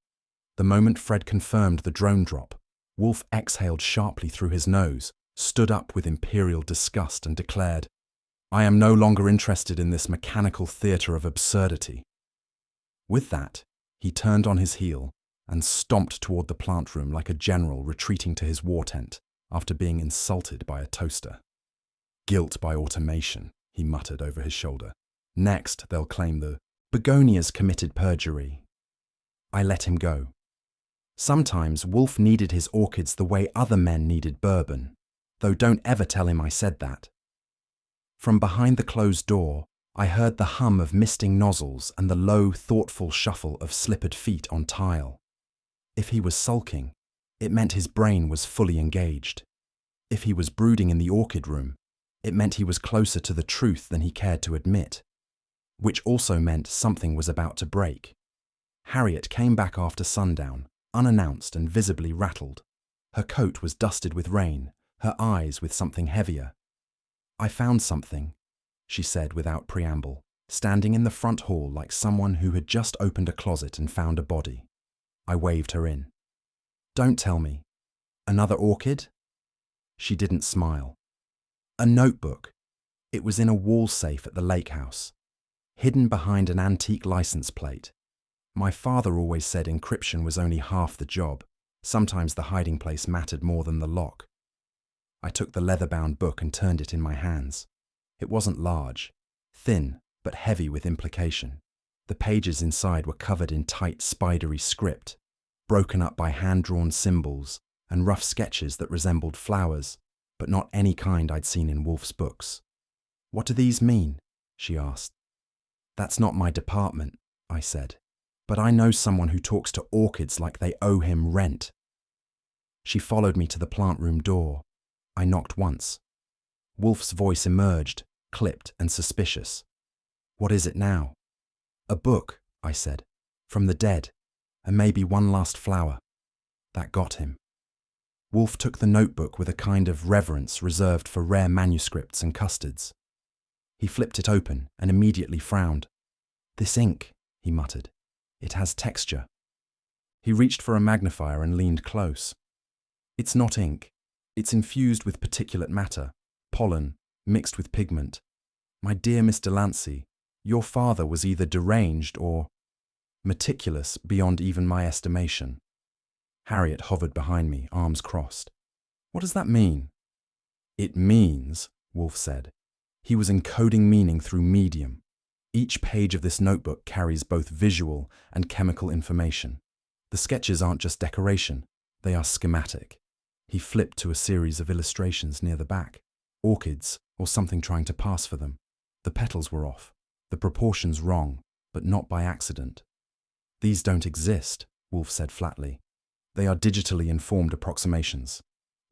The moment Fred confirmed the drone drop, Wolfe exhaled sharply through his nose, stood up with imperial disgust and declared, I am no longer interested in this mechanical theatre of absurdity. With that, he turned on his heel and stomped toward the plant room like a general retreating to his war tent after being insulted by a toaster. Guilt by automation, he muttered over his shoulder. Next, they'll claim the begonias committed perjury. I let him go. Sometimes Wolfe needed his orchids the way other men needed bourbon, though don't ever tell him I said that. From behind the closed door, I heard the hum of misting nozzles and the low, thoughtful shuffle of slippered feet on tile. If he was sulking, it meant his brain was fully engaged. If he was brooding in the orchid room, it meant he was closer to the truth than he cared to admit, which also meant something was about to break. Harriet came back after sundown, unannounced and visibly rattled. Her coat was dusted with rain, her eyes with something heavier. I found something, she said without preamble, standing in the front hall like someone who had just opened a closet and found a body. I waved her in. Don't tell me. Another orchid? She didn't smile. A notebook. It was in a wall safe at the lake house, hidden behind an antique license plate. My father always said encryption was only half the job. Sometimes the hiding place mattered more than the lock. I took the leather-bound book and turned it in my hands. It wasn't large, thin, but heavy with implication. The pages inside were covered in tight, spidery script, broken up by hand-drawn symbols and rough sketches that resembled flowers, but not any kind I'd seen in Wolfe's books. What do these mean? She asked. That's not my department, I said, but I know someone who talks to orchids like they owe him rent. She followed me to the plant room door. I knocked once. Wolfe's voice emerged, clipped and suspicious. What is it now? A book, I said, from the dead, and maybe one last flower. That got him. Wolfe took the notebook with a kind of reverence reserved for rare manuscripts and custards. He flipped it open and immediately frowned. This ink, he muttered. It has texture. He reached for a magnifier and leaned close. It's not ink. It's infused with particulate matter, pollen, mixed with pigment. My dear Miss Delancey, your father was either deranged or meticulous beyond even my estimation. Harriet hovered behind me, arms crossed. What does that mean? It means, Wolfe said, he was encoding meaning through medium. Each page of this notebook carries both visual and chemical information. The sketches aren't just decoration, they are schematic. He flipped to a series of illustrations near the back. Orchids, or something trying to pass for them. The petals were off, the proportions wrong, but not by accident. These don't exist, Wolfe said flatly. They are digitally informed approximations.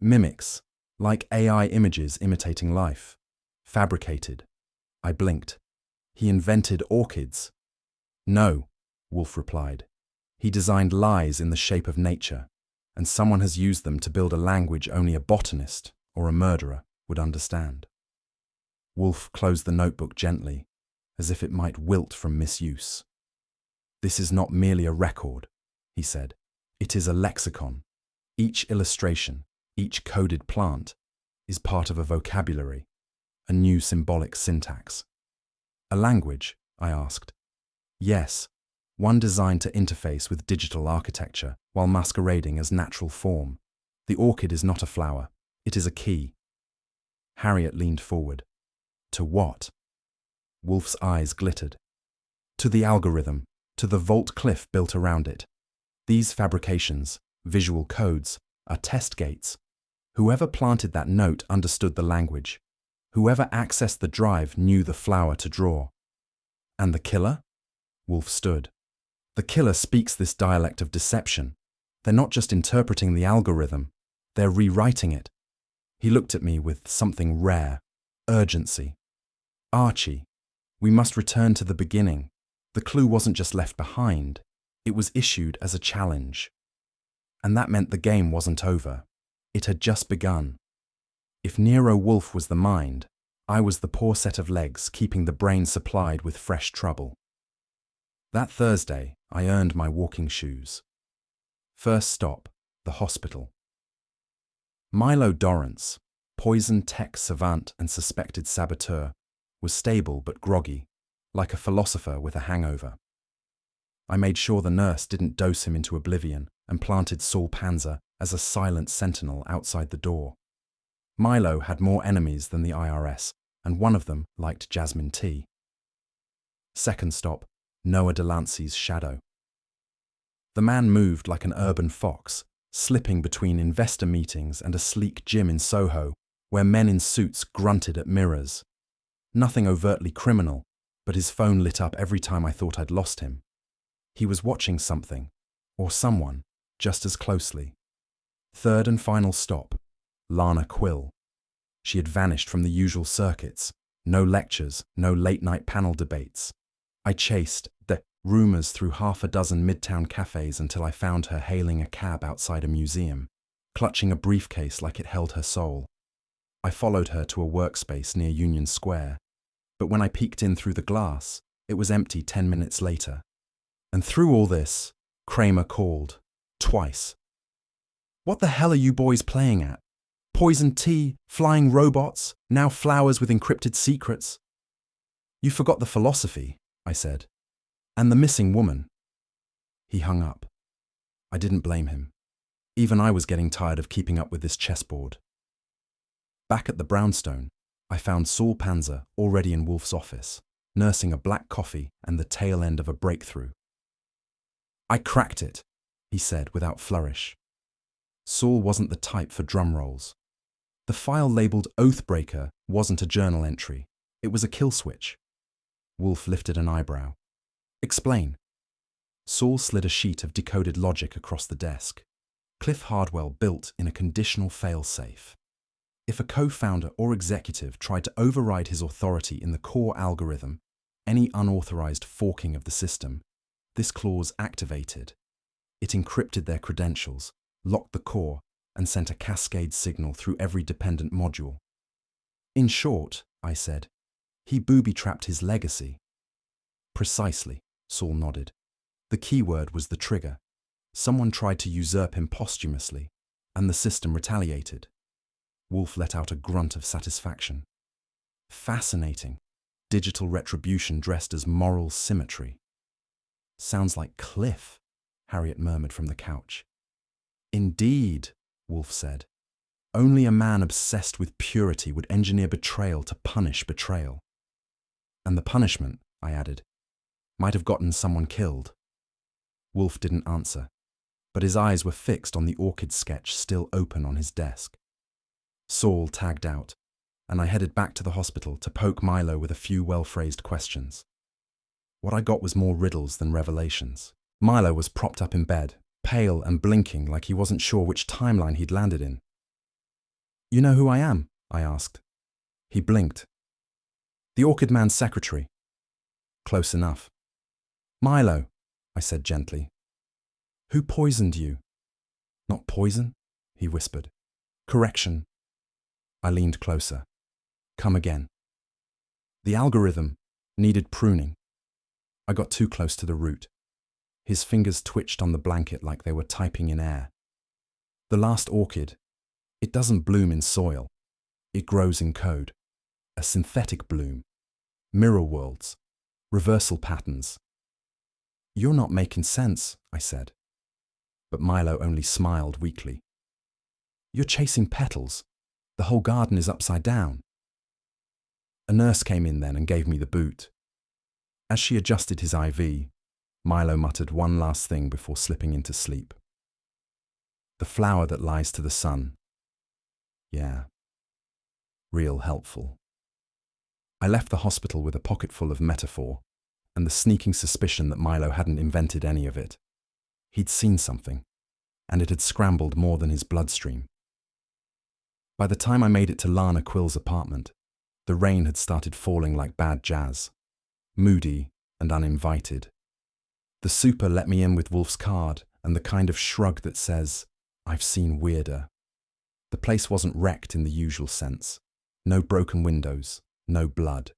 Mimics, like AI images imitating life. Fabricated. I blinked. He invented orchids. No, Wolfe replied. He designed lies in the shape of nature, and someone has used them to build a language only a botanist or a murderer would understand. Wolfe closed the notebook gently, as if it might wilt from misuse. This is not merely a record, he said. It is a lexicon. Each illustration, each coded plant, is part of a vocabulary, a new symbolic syntax. A language? I asked. Yes, one designed to interface with digital architecture while masquerading as natural form. The orchid is not a flower, it is a key. Harriet leaned forward. To what? Wolfe's eyes glittered. To the algorithm, to the vault cliff built around it. These fabrications, visual codes, are test gates. Whoever planted that note understood the language. Whoever accessed the drive knew the flower to draw. And the killer? Wolfe stood. The killer speaks this dialect of deception. They're not just interpreting the algorithm, they're rewriting it. He looked at me with something rare, urgency. Archie, we must return to the beginning. The clue wasn't just left behind, it was issued as a challenge. And that meant the game wasn't over. It had just begun. If Nero Wolfe was the mind, I was the poor set of legs keeping the brain supplied with fresh trouble. That Thursday, I earned my walking shoes. First stop, the hospital. Milo Dorrance, poisoned tech savant and suspected saboteur, was stable but groggy, like a philosopher with a hangover. I made sure the nurse didn't dose him into oblivion and planted Saul Panzer as a silent sentinel outside the door. Milo had more enemies than the IRS, and one of them liked jasmine tea. Second stop, Noah Delancey's shadow. The man moved like an urban fox, slipping between investor meetings and a sleek gym in Soho, where men in suits grunted at mirrors. Nothing overtly criminal, but his phone lit up every time I thought I'd lost him. He was watching something, or someone, just as closely. Third and final stop, Lana Quill. She had vanished from the usual circuits. No lectures, no late-night panel debates. I chased the rumours through half a dozen midtown cafes until I found her hailing a cab outside a museum, clutching a briefcase like it held her soul. I followed her to a workspace near Union Square, but when I peeked in through the glass, it was empty 10 minutes later. And through all this, Kramer called, twice. What the hell are you boys playing at? Poison tea, flying robots, now flowers with encrypted secrets. You forgot the philosophy, I said, and the missing woman. He hung up. I didn't blame him. Even I was getting tired of keeping up with this chessboard. Back at the brownstone, I found Saul Panzer already in Wolfe's office, nursing a black coffee and the tail end of a breakthrough. I cracked it, he said without flourish. Saul wasn't the type for drum rolls. The file labelled Oathbreaker wasn't a journal entry. It was a kill switch. Wolfe lifted an eyebrow. Explain. Saul slid a sheet of decoded logic across the desk. Cliff Hardwell built in a conditional fail-safe. If a co-founder or executive tried to override his authority in the core algorithm, any unauthorized forking of the system, this clause activated. It encrypted their credentials, locked the core, and sent a cascade signal through every dependent module. In short, I said, he booby-trapped his legacy. Precisely, Saul nodded. The keyword was the trigger. Someone tried to usurp him posthumously, and the system retaliated. Wolfe let out a grunt of satisfaction. Fascinating. Digital retribution dressed as moral symmetry. Sounds like Cliff, Harriet murmured from the couch. Indeed, Wolfe said. Only a man obsessed with purity would engineer betrayal to punish betrayal. And the punishment, I added, might have gotten someone killed. Wolfe didn't answer, but his eyes were fixed on the orchid sketch still open on his desk. Saul tagged out, and I headed back to the hospital to poke Milo with a few well-phrased questions. What I got was more riddles than revelations. Milo was propped up in bed, pale and blinking like he wasn't sure which timeline he'd landed in. You know who I am? I asked. He blinked. The orchid man's secretary. Close enough. Milo, I said gently. Who poisoned you? Not poison, he whispered. Correction. I leaned closer. Come again. The algorithm needed pruning. I got too close to the root. His fingers twitched on the blanket like they were typing in air. The last orchid, it doesn't bloom in soil. It grows in code. A synthetic bloom. Mirror worlds. Reversal patterns. You're not making sense, I said. But Milo only smiled weakly. You're chasing petals. The whole garden is upside down. A nurse came in then and gave me the boot. As she adjusted his IV, Milo muttered one last thing before slipping into sleep. The flower that lies to the sun. Yeah. Real helpful. I left the hospital with a pocketful of metaphor and the sneaking suspicion that Milo hadn't invented any of it. He'd seen something, and it had scrambled more than his bloodstream. By the time I made it to Lana Quill's apartment, the rain had started falling like bad jazz, moody and uninvited. The super let me in with Wolfe's card and the kind of shrug that says, I've seen weirder. The place wasn't wrecked in the usual sense. No broken windows, no blood.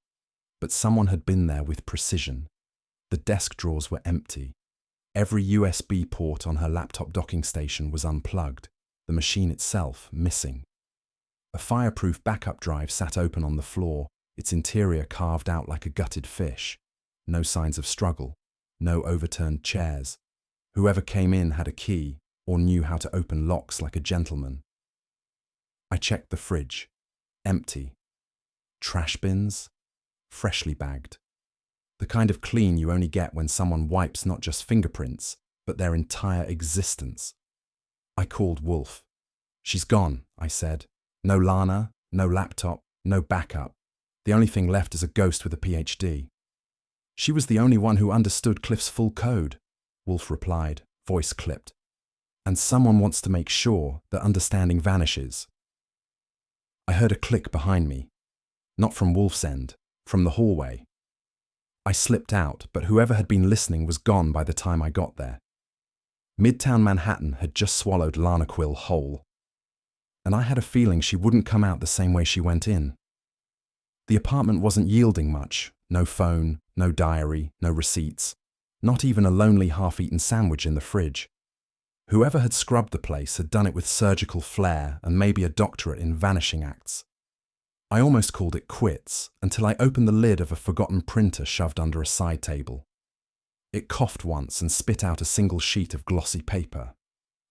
But someone had been there with precision. The desk drawers were empty. Every USB port on her laptop docking station was unplugged, the machine itself missing. A fireproof backup drive sat open on the floor, its interior carved out like a gutted fish. No signs of struggle, no overturned chairs. Whoever came in had a key or knew how to open locks like a gentleman. I checked the fridge. Empty. Trash bins? Freshly bagged. The kind of clean you only get when someone wipes not just fingerprints, but their entire existence. I called Wolfe. She's gone, I said. No Lana, no laptop, no backup. The only thing left is a ghost with a PhD. She was the only one who understood Cliff's full code, Wolfe replied, voice clipped. And someone wants to make sure that understanding vanishes. I heard a click behind me. Not from Wolfe's end, from the hallway. I slipped out, but whoever had been listening was gone by the time I got there. Midtown Manhattan had just swallowed Lana Quill whole. And I had a feeling she wouldn't come out the same way she went in. The apartment wasn't yielding much. No phone, no diary, no receipts. Not even a lonely half-eaten sandwich in the fridge. Whoever had scrubbed the place had done it with surgical flair and maybe a doctorate in vanishing acts. I almost called it quits until I opened the lid of a forgotten printer shoved under a side table. It coughed once and spit out a single sheet of glossy paper.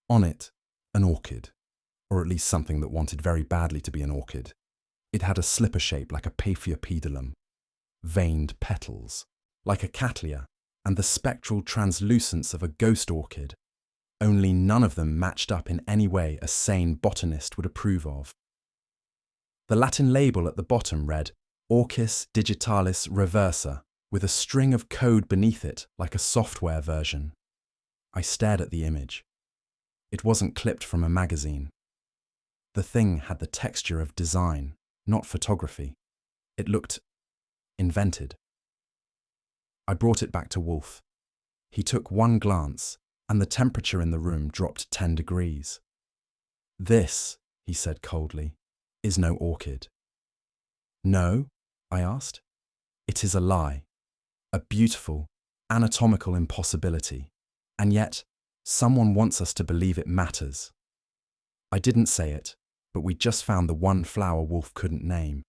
On it, an orchid, or at least something that wanted very badly to be an orchid. It had a slipper shape like a Paphiopedilum, veined petals, like a cattleya, and the spectral translucence of a ghost orchid. Only none of them matched up in any way a sane botanist would approve of. The Latin label at the bottom read Orchis Digitalis Reversa, with a string of code beneath it like a software version. I stared at the image. It wasn't clipped from a magazine. The thing had the texture of design, not photography. It looked invented. I brought it back to Wolfe. He took one glance, and the temperature in the room dropped 10 degrees. This, he said coldly, is no orchid. No? I asked. It is a lie. A beautiful, anatomical impossibility. And yet, someone wants us to believe it matters. I didn't say it, but we just found the one flower Wolfe couldn't name.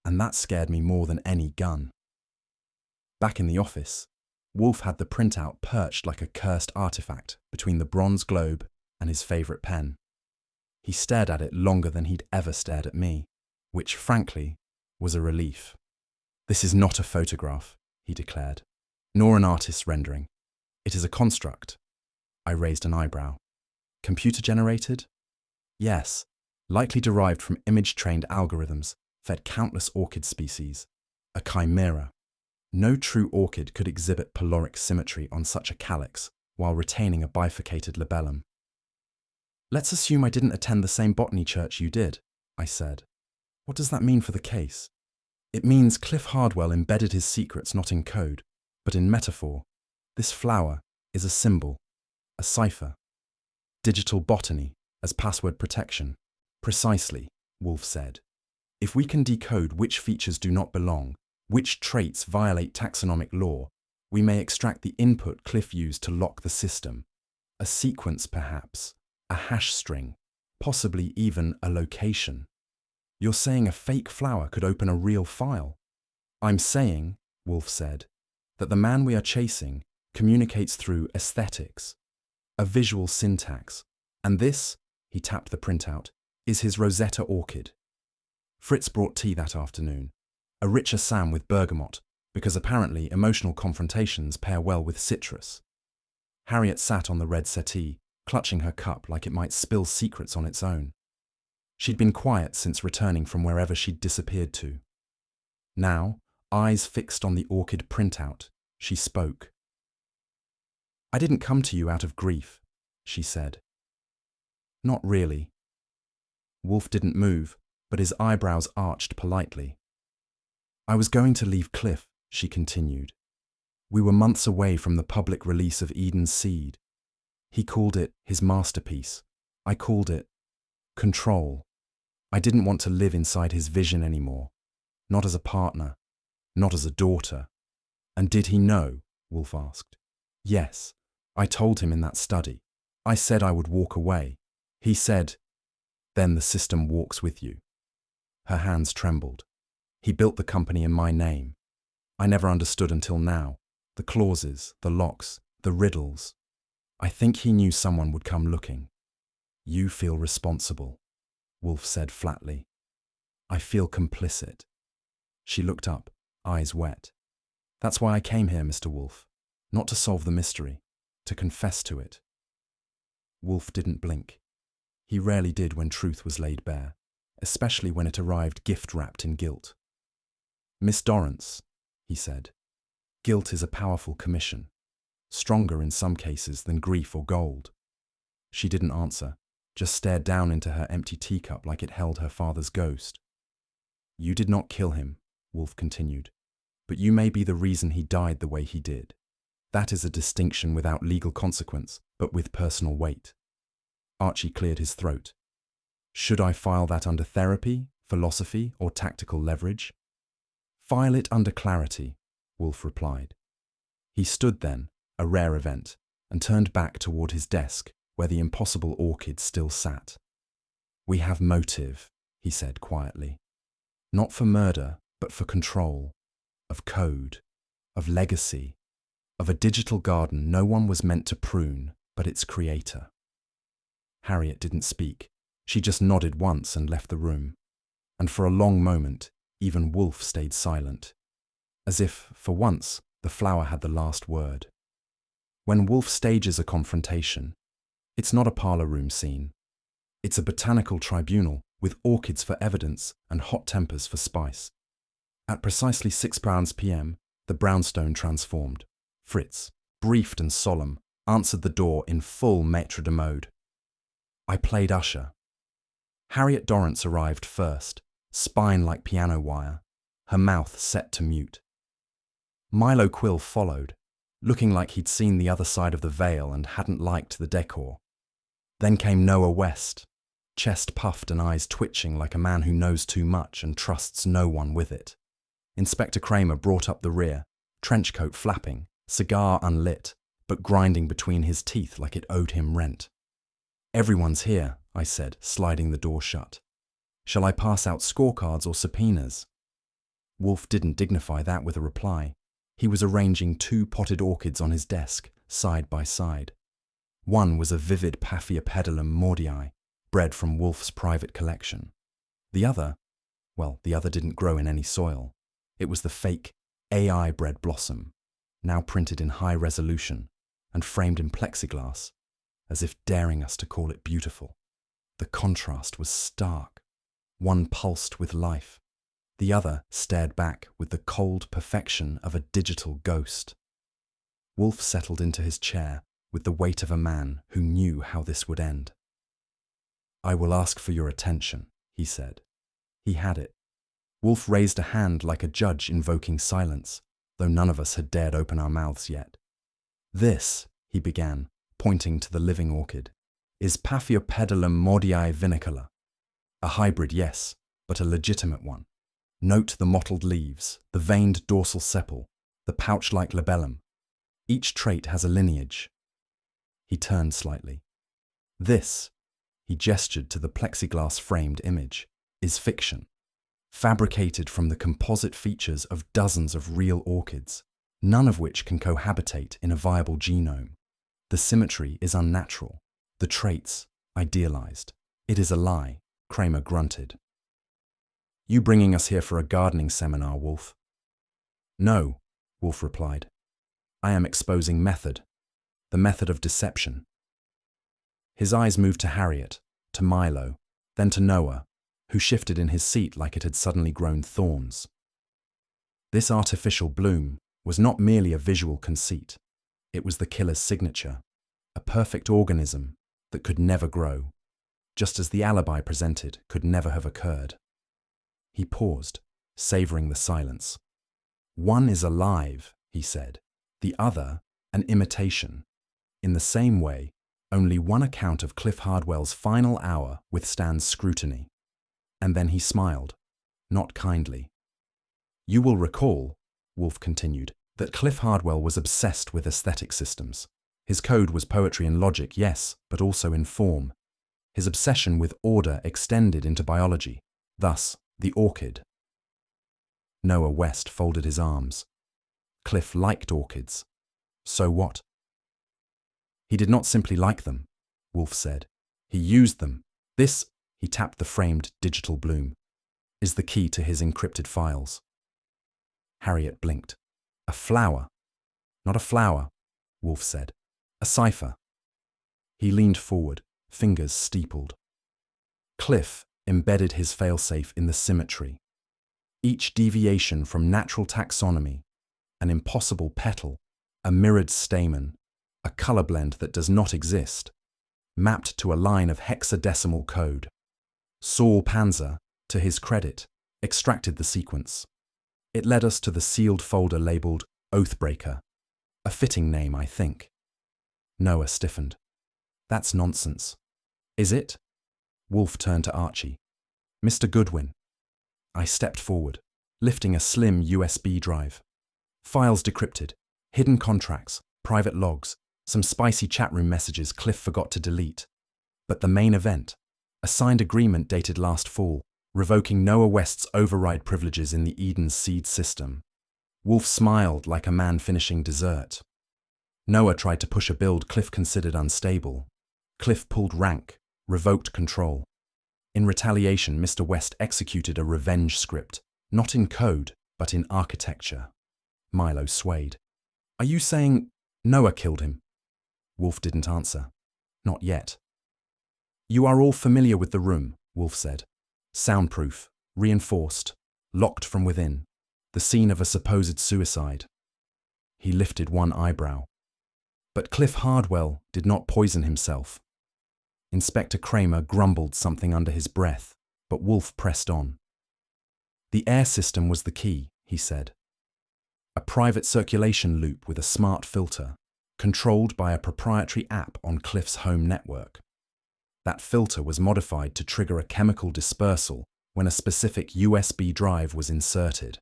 And that scared me more than any gun. Back in the office, Wolfe had the printout perched like a cursed artifact between the bronze globe and his favourite pen. He stared at it longer than he'd ever stared at me, which, frankly, was a relief. This is not a photograph, he declared, nor an artist's rendering. It is a construct. I raised an eyebrow. Computer-generated? Yes, likely derived from image-trained algorithms, fed countless orchid species. A chimera. No true orchid could exhibit polaric symmetry on such a calyx while retaining a bifurcated labellum. Let's assume I didn't attend the same botany church you did, I said. What does that mean for the case? It means Cliff Hardwell embedded his secrets not in code, but in metaphor. This flower is a symbol, a cipher. Digital botany as password protection. Precisely, Wolfe said. If we can decode which features do not belong, which traits violate taxonomic law, we may extract the input Cliff used to lock the system. A sequence, perhaps, a hash string, possibly even a location. You're saying a fake flower could open a real file? I'm saying, Wolfe said, that the man we are chasing communicates through aesthetics, a visual syntax, and this, he tapped the printout, is his Rosetta orchid. Fritz brought tea that afternoon, a richer Sam with bergamot, because apparently emotional confrontations pair well with citrus. Harriet sat on the red settee, clutching her cup like it might spill secrets on its own. She'd been quiet since returning from wherever she'd disappeared to. Now, eyes fixed on the orchid printout, she spoke. I didn't come to you out of grief, she said. Not really. Wolfe didn't move, but his eyebrows arched politely. I was going to leave Cliff, she continued. We were months away from the public release of Eden's Seed. He called it his masterpiece. I called it control. I didn't want to live inside his vision anymore. Not as a partner, not as a daughter. And did he know? Wolfe asked. Yes, I told him in that study. I said I would walk away. He said, then the system walks with you. Her hands trembled. He built the company in my name. I never understood until now. The clauses, the locks, the riddles. I think he knew someone would come looking. You feel responsible, Wolfe said flatly. I feel complicit. She looked up, eyes wet. That's why I came here, Mr. Wolfe. Not to solve the mystery, to confess to it. Wolfe didn't blink. He rarely did when truth was laid bare, especially when it arrived gift-wrapped in guilt. Miss Dorrance, he said, guilt is a powerful commission, stronger in some cases than grief or gold. She didn't answer, just stared down into her empty teacup like it held her father's ghost. You did not kill him, Wolfe continued, but you may be the reason he died the way he did. That is a distinction without legal consequence, but with personal weight. Archie cleared his throat. Should I file that under therapy, philosophy, or tactical leverage? File it under clarity, Wolfe replied. He stood then, a rare event, and turned back toward his desk, where the impossible orchid still sat. We have motive, he said quietly. Not for murder, but for control, of code, of legacy, of a digital garden no one was meant to prune, but its creator. Harriet didn't speak. She just nodded once and left the room. And for a long moment, even Wolfe stayed silent, as if, for once, the flower had the last word. When Wolfe stages a confrontation, it's not a parlor room scene. It's a botanical tribunal with orchids for evidence and hot tempers for spice. At precisely 6 p.m, the brownstone transformed. Fritz, briefed and solemn, answered the door in full maître de mode. I played usher. Harriet Dorrance arrived first, spine like piano wire, her mouth set to mute. Milo Quill followed, looking like he'd seen the other side of the veil and hadn't liked the decor. Then came Noah West, chest puffed and eyes twitching like a man who knows too much and trusts no one with it. Inspector Kramer brought up the rear, trench coat flapping, cigar unlit, but grinding between his teeth like it owed him rent. Everyone's here, I said, sliding the door shut. Shall I pass out scorecards or subpoenas? Wolfe didn't dignify that with a reply. He was arranging 2 potted orchids on his desk, side by side. One was a vivid Paphiopedilum mordii, bred from Wolfe's private collection. The other didn't grow in any soil. It was the fake AI-bred blossom, now printed in high resolution and framed in plexiglass, as if daring us to call it beautiful. The contrast was stark. One pulsed with life. The other stared back with the cold perfection of a digital ghost. Wolfe settled into his chair with the weight of a man who knew how this would end. I will ask for your attention, he said. He had it. Wolfe raised a hand like a judge invoking silence, though none of us had dared open our mouths yet. This, he began, pointing to the living orchid, is Paphiopedilum mordii vinicola. A hybrid, yes, but a legitimate one. Note the mottled leaves, the veined dorsal sepal, the pouch-like labellum. Each trait has a lineage. He turned slightly. This, he gestured to the plexiglass-framed image, is fiction, fabricated from the composite features of dozens of real orchids, none of which can cohabitate in a viable genome. The symmetry is unnatural, the traits idealized. It is a lie, Kramer grunted. You bringing us here for a gardening seminar, Wolfe? No, Wolfe replied. I am exposing method, the method of deception. His eyes moved to Harriet, to Milo, then to Noah, who shifted in his seat like it had suddenly grown thorns. This artificial bloom was not merely a visual conceit. It was the killer's signature, a perfect organism that could never grow, just as the alibi presented could never have occurred. He paused, savoring the silence. One is alive, he said, the other an imitation. In the same way, only one account of Cliff Hardwell's final hour withstands scrutiny. And then he smiled, not kindly. You will recall, Wolfe continued, that Cliff Hardwell was obsessed with aesthetic systems. His code was poetry and logic, yes, but also in form. His obsession with order extended into biology, thus the orchid. Noah West folded his arms. Cliff liked orchids. So what? He did not simply like them, Wolfe said. He used them. This, he tapped the framed digital bloom, is the key to his encrypted files. Harriet blinked. A flower. Not a flower, Wolfe said. A cipher. He leaned forward, fingers steepled. Cliff embedded his failsafe in the symmetry. Each deviation from natural taxonomy, an impossible petal, a mirrored stamen, a color blend that does not exist, mapped to a line of hexadecimal code. Saul Panzer, to his credit, extracted the sequence. It led us to the sealed folder labeled Oathbreaker, a fitting name, I think. Noah stiffened. That's nonsense. Is it? Wolfe turned to Archie. Mr. Goodwin. I stepped forward, lifting a slim USB drive. Files decrypted, hidden contracts, private logs, some spicy chatroom messages Cliff forgot to delete. But the main event, a signed agreement dated last fall, revoking Noah West's override privileges in the Eden seed system. Wolfe smiled like a man finishing dessert. Noah tried to push a build Cliff considered unstable. Cliff pulled rank, revoked control. In retaliation, Mr. West executed a revenge script, not in code, but in architecture. Milo swayed. Are you saying Noah killed him? Wolfe didn't answer. Not yet. You are all familiar with the room, Wolfe said. Soundproof, reinforced, locked from within, the scene of a supposed suicide. He lifted one eyebrow. But Cliff Hardwell did not poison himself. Inspector Kramer grumbled something under his breath, but Wolfe pressed on. The air system was the key, he said. A private circulation loop with a smart filter, controlled by a proprietary app on Cliff's home network. That filter was modified to trigger a chemical dispersal when a specific USB drive was inserted.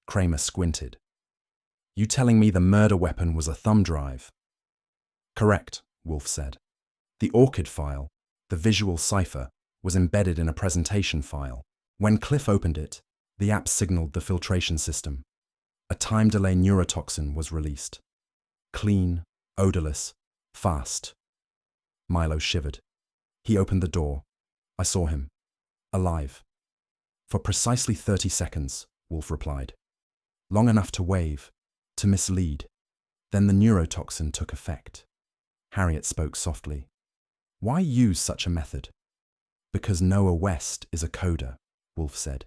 Kramer squinted. You telling me the murder weapon was a thumb drive? Correct, Wolfe said. The orchid file, the visual cipher, was embedded in a presentation file. When Cliff opened it, the app signaled the filtration system. A time delay neurotoxin was released. Clean, odorless, fast. Milo shivered. He opened the door. I saw him. Alive. For precisely 30 seconds, Wolfe replied. Long enough to wave, to mislead. Then the neurotoxin took effect. Harriet spoke softly. Why use such a method? Because Noah West is a coder, Wolfe said.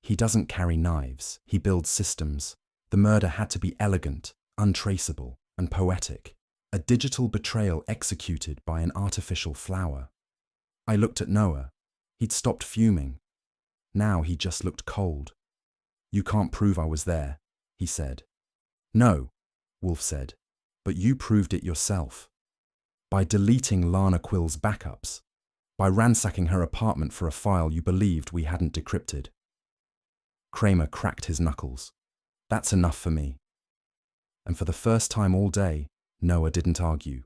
He doesn't carry knives, he builds systems. The murder had to be elegant, untraceable, and poetic. A digital betrayal executed by an artificial flower. I looked at Noah. He'd stopped fuming. Now he just looked cold. You can't prove I was there, he said. No, Wolfe said, but you proved it yourself. By deleting Lana Quill's backups, by ransacking her apartment for a file you believed we hadn't decrypted. Kramer cracked his knuckles. That's enough for me. And for the first time all day, Noah didn't argue.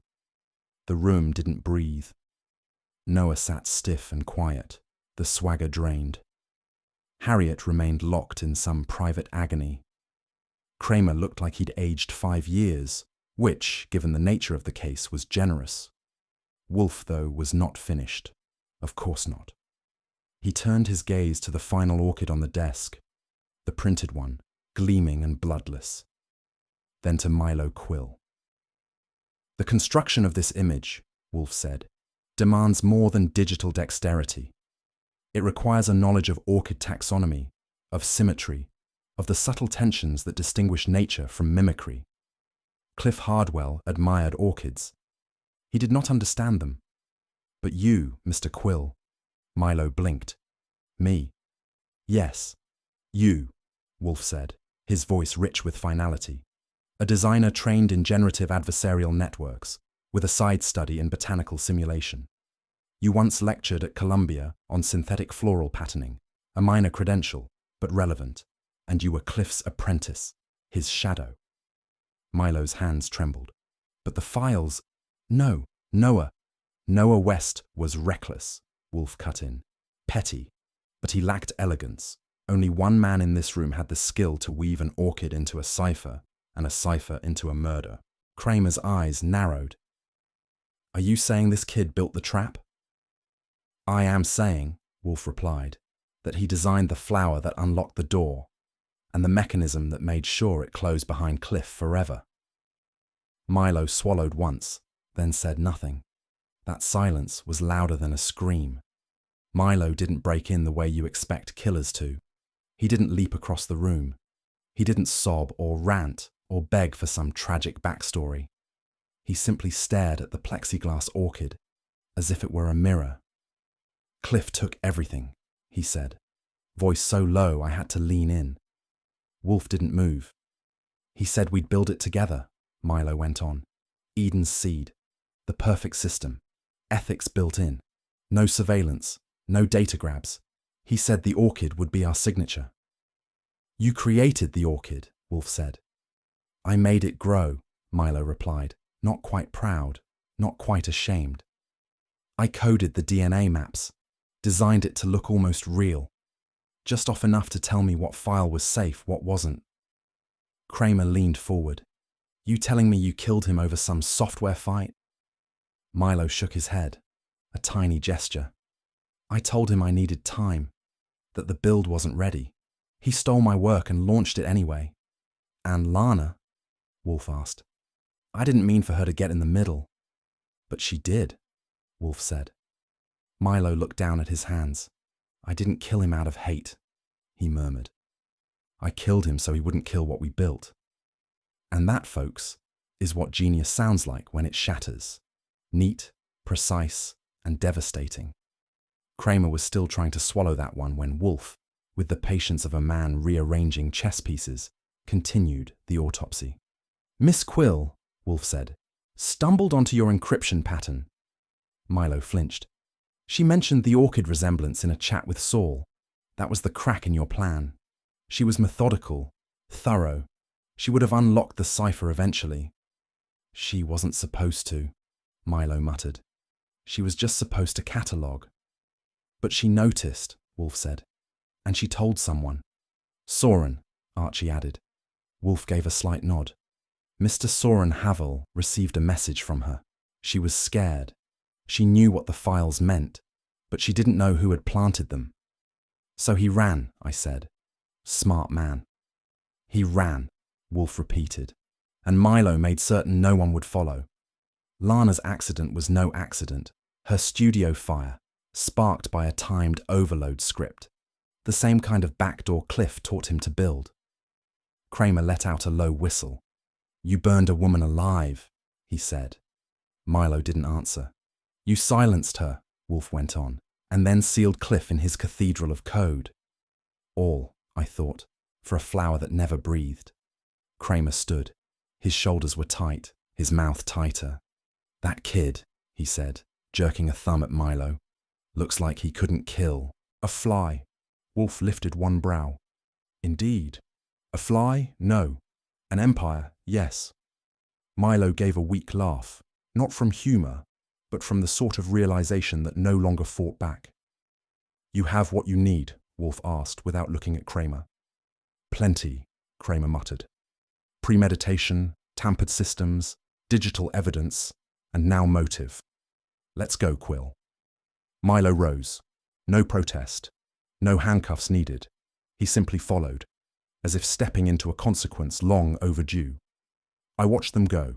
The room didn't breathe. Noah sat stiff and quiet, the swagger drained. Harriet remained locked in some private agony. Kramer looked like he'd aged 5 years, which, given the nature of the case, was generous. Wolfe, though, was not finished. Of course not. He turned his gaze to the final orchid on the desk, the printed one, gleaming and bloodless. Then to Milo Quill. The construction of this image, Wolfe said, demands more than digital dexterity. It requires a knowledge of orchid taxonomy, of symmetry, of the subtle tensions that distinguish nature from mimicry. Cliff Hardwell admired orchids. He did not understand them. But you, Mr. Quill, Milo blinked. Me. Yes, you, Wolfe said, his voice rich with finality. A designer trained in generative adversarial networks, with a side study in botanical simulation. You once lectured at Columbia on synthetic floral patterning, a minor credential, but relevant, and you were Cliff's apprentice, his shadow. Milo's hands trembled. But the files… No, Noah. Noah West was reckless, Wolfe cut in. Petty, but he lacked elegance. Only one man in this room had the skill to weave an orchid into a cipher, and a cipher into a murder. Kramer's eyes narrowed. Are you saying this kid built the trap? I am saying, Wolfe replied, that he designed the flower that unlocked the door, and the mechanism that made sure it closed behind Cliff forever. Milo swallowed once, then said nothing. That silence was louder than a scream. Milo didn't break in the way you expect killers to. He didn't leap across the room. He didn't sob or rant or beg for some tragic backstory. He simply stared at the plexiglass orchid, as if it were a mirror. Cliff took everything, he said, voice so low I had to lean in. Wolfe didn't move. He said we'd build it together, Milo went on. Eden's seed, the perfect system, ethics built in, no surveillance, no data grabs. He said the orchid would be our signature. You created the orchid, Wolfe said. I made it grow, Milo replied, not quite proud, not quite ashamed. I coded the DNA maps, designed it to look almost real, just off enough to tell me what file was safe, what wasn't. Kramer leaned forward. You telling me you killed him over some software fight? Milo shook his head, a tiny gesture. I told him I needed time, that the build wasn't ready. He stole my work and launched it anyway. And Lana? Wolfe asked. I didn't mean for her to get in the middle. But she did, Wolfe said. Milo looked down at his hands. I didn't kill him out of hate, he murmured. I killed him so he wouldn't kill what we built. And that, folks, is what genius sounds like when it shatters. Neat, precise, and devastating. Kramer was still trying to swallow that one when Wolfe, with the patience of a man rearranging chess pieces, continued the autopsy. Miss Quill, Wolfe said, stumbled onto your encryption pattern. Milo flinched. She mentioned the orchid resemblance in a chat with Saul. That was the crack in your plan. She was methodical, thorough. She would have unlocked the cipher eventually. She wasn't supposed to, Milo muttered. She was just supposed to catalogue. But she noticed, Wolfe said, and she told someone. Soren, Archie added. Wolfe gave a slight nod. Mr. Soren Havel received a message from her. She was scared. She knew what the files meant, but she didn't know who had planted them. So he ran, I said. Smart man. He ran, Wolfe repeated, and Milo made certain no one would follow. Lana's accident was no accident. Her studio fire, sparked by a timed overload script, the same kind of backdoor Cliff taught him to build. Kramer let out a low whistle. You burned a woman alive, he said. Milo didn't answer. You silenced her, Wolfe went on, and then sealed Cliff in his cathedral of code. all, I thought, for a flower that never breathed. Kramer stood. His shoulders were tight, his mouth tighter. That kid, he said, jerking a thumb at Milo, looks like he couldn't kill a fly. Wolfe lifted one brow. Indeed. A fly? No. An empire? Yes. Milo gave a weak laugh, not from humor, but from the sort of realization that no longer fought back. You have what you need, Wolfe asked without looking at Kramer. Plenty, Kramer muttered. Premeditation, tampered systems, digital evidence, and now motive. Let's go, Quill. Milo rose. No protest. No handcuffs needed. He simply followed, as if stepping into a consequence long overdue. I watched them go,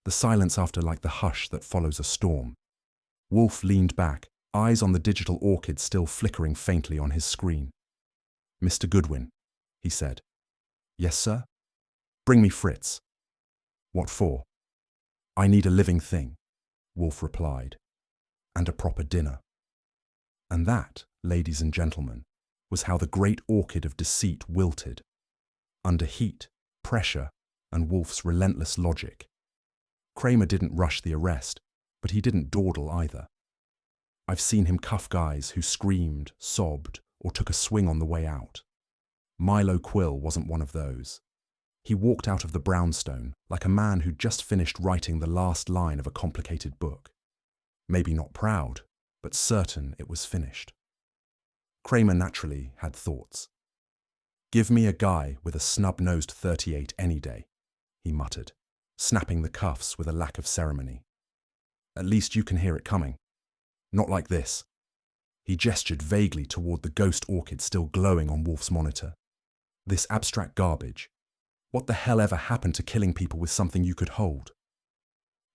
the silence after like the hush that follows a storm. Wolfe leaned back, eyes on the digital orchid still flickering faintly on his screen. Mr. Goodwin, he said. Yes, sir? Bring me Fritz. What for? I need a living thing, Wolfe replied, and a proper dinner. And that, ladies and gentlemen, was how the great orchid of deceit wilted. Under heat, pressure, and Wolfe's relentless logic. Kramer didn't rush the arrest, but he didn't dawdle either. I've seen him cuff guys who screamed, sobbed, or took a swing on the way out. Milo Quill wasn't one of those. He walked out of the brownstone like a man who'd just finished writing the last line of a complicated book. Maybe not proud, but certain it was finished. Kramer naturally had thoughts. Give me a guy with a snub-nosed 38 any day, he muttered, snapping the cuffs with a lack of ceremony. At least you can hear it coming. Not like this. He gestured vaguely toward the ghost orchid still glowing on Wolfe's monitor. This abstract garbage. What the hell ever happened to killing people with something you could hold?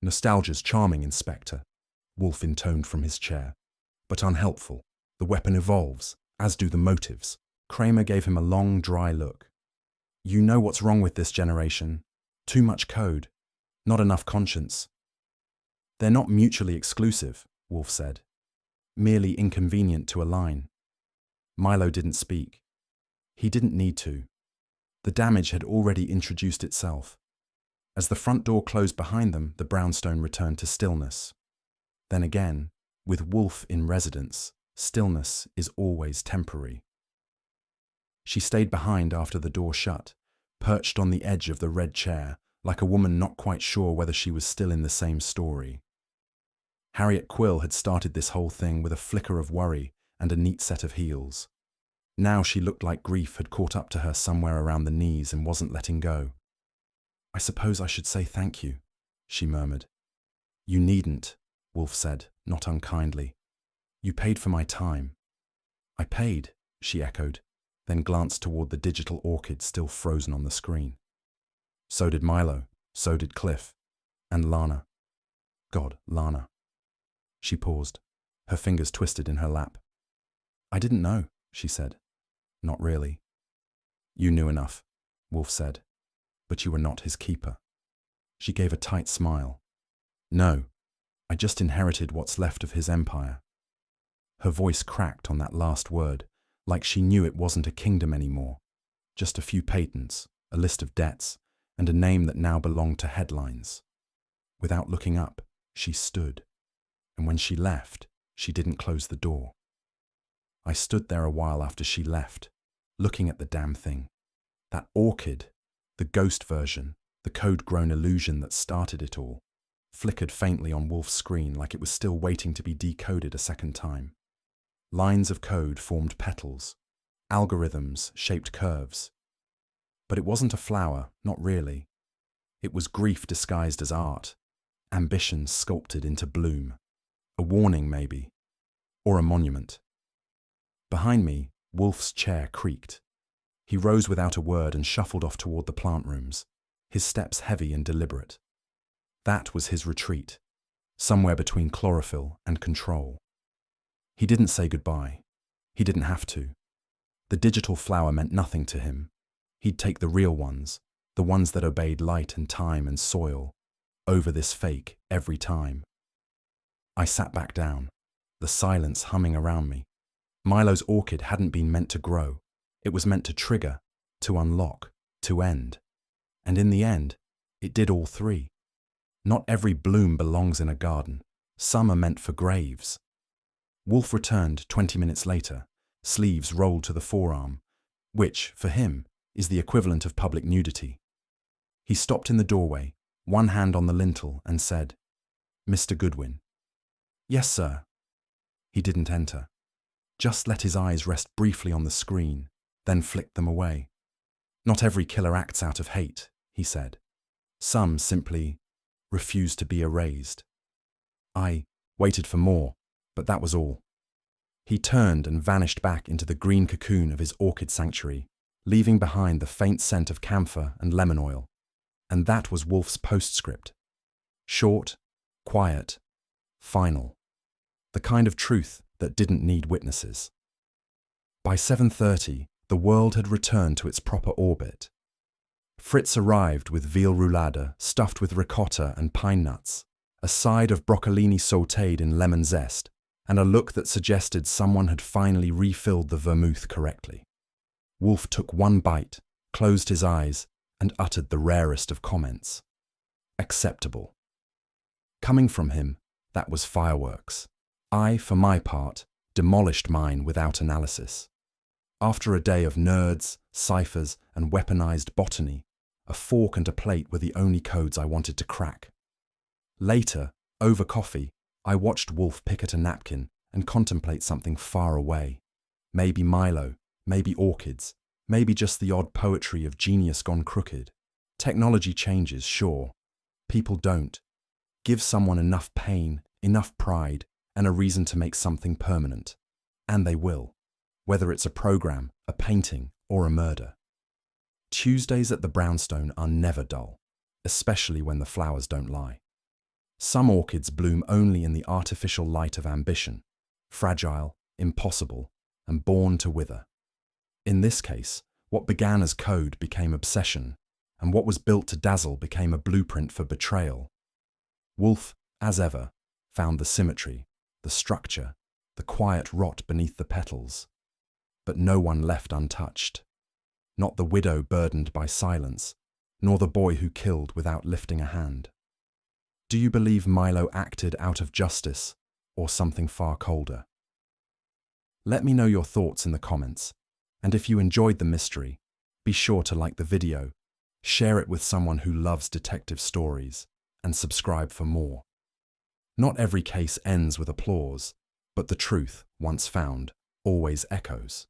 Nostalgia's charming, Inspector, Wolfe intoned from his chair. But unhelpful. The weapon evolves, as do the motives. Kramer gave him a long, dry look. You know what's wrong with this generation. Too much code. Not enough conscience. They're not mutually exclusive, Wolfe said. Merely inconvenient to align. Milo didn't speak. He didn't need to. The damage had already introduced itself. As the front door closed behind them, the brownstone returned to stillness. Then again, with Wolfe in residence, stillness is always temporary. She stayed behind after the door shut, perched on the edge of the red chair, like a woman not quite sure whether she was still in the same story. Harriet Quill had started this whole thing with a flicker of worry and a neat set of heels. Now she looked like grief had caught up to her somewhere around the knees and wasn't letting go. I suppose I should say thank you, she murmured. You needn't, Wolfe said, not unkindly. You paid for my time. I paid, she echoed, then glanced toward the digital orchid still frozen on the screen. So did Milo, so did Cliff, and Lana. God, Lana. She paused, her fingers twisted in her lap. I didn't know, she said. Not really. You knew enough, Wolfe said, but you were not his keeper. She gave a tight smile. No, I just inherited what's left of his empire. Her voice cracked on that last word, like she knew it wasn't a kingdom anymore. Just a few patents, a list of debts, and a name that now belonged to headlines. Without looking up, she stood. And when she left, she didn't close the door. I stood there a while after she left, looking at the damn thing. That orchid, the ghost version, the code-grown illusion that started it all, flickered faintly on Wolfe's screen like it was still waiting to be decoded a second time. Lines of code formed petals. Algorithms shaped curves. But it wasn't a flower, not really. It was grief disguised as art, ambition sculpted into bloom. A warning, maybe. Or a monument. Behind me, Wolfe's chair creaked. He rose without a word and shuffled off toward the plant rooms, his steps heavy and deliberate. That was his retreat, somewhere between chlorophyll and control. He didn't say goodbye. He didn't have to. The digital flower meant nothing to him. He'd take the real ones, the ones that obeyed light and time and soil, over this fake every time. I sat back down, the silence humming around me. Milo's orchid hadn't been meant to grow. It was meant to trigger, to unlock, to end. And in the end, it did all three. Not every bloom belongs in a garden. Some are meant for graves. Wolfe returned 20 minutes later, sleeves rolled to the forearm, which, for him, is the equivalent of public nudity. He stopped in the doorway, one hand on the lintel, and said, "Mr. Goodwin." "Yes, sir." He didn't enter. Just let his eyes rest briefly on the screen, then flicked them away. "Not every killer acts out of hate," he said. "Some simply refuse to be erased." I waited for more, but that was all. He turned and vanished back into the green cocoon of his orchid sanctuary, leaving behind the faint scent of camphor and lemon oil. And that was Wolfe's postscript. Short, quiet, final. The kind of truth that didn't need witnesses. By 7:30, the world had returned to its proper orbit. Fritz arrived with veal roulade stuffed with ricotta and pine nuts, a side of broccolini sautéed in lemon zest, and a look that suggested someone had finally refilled the vermouth correctly. Wolfe took one bite, closed his eyes, and uttered the rarest of comments. Acceptable. Coming from him, that was fireworks. I, for my part, demolished mine without analysis. After a day of nerds, ciphers, and weaponized botany, a fork and a plate were the only codes I wanted to crack. Later, over coffee, I watched Wolfe pick at a napkin and contemplate something far away. Maybe Milo, maybe orchids, maybe just the odd poetry of genius gone crooked. Technology changes, sure. People don't. Give someone enough pain, enough pride, and a reason to make something permanent. And they will. Whether it's a program, a painting, or a murder. Tuesdays at the brownstone are never dull, especially when the flowers don't lie. Some orchids bloom only in the artificial light of ambition, fragile, impossible, and born to wither. In this case, what began as code became obsession, and what was built to dazzle became a blueprint for betrayal. Wolfe, as ever, found the symmetry, the structure, the quiet rot beneath the petals. But no one left untouched. Not the widow burdened by silence, nor the boy who killed without lifting a hand. Do you believe Milo acted out of justice, or something far colder? Let me know your thoughts in the comments, and if you enjoyed the mystery, be sure to like the video, share it with someone who loves detective stories, and subscribe for more. Not every case ends with applause, but the truth, once found, always echoes.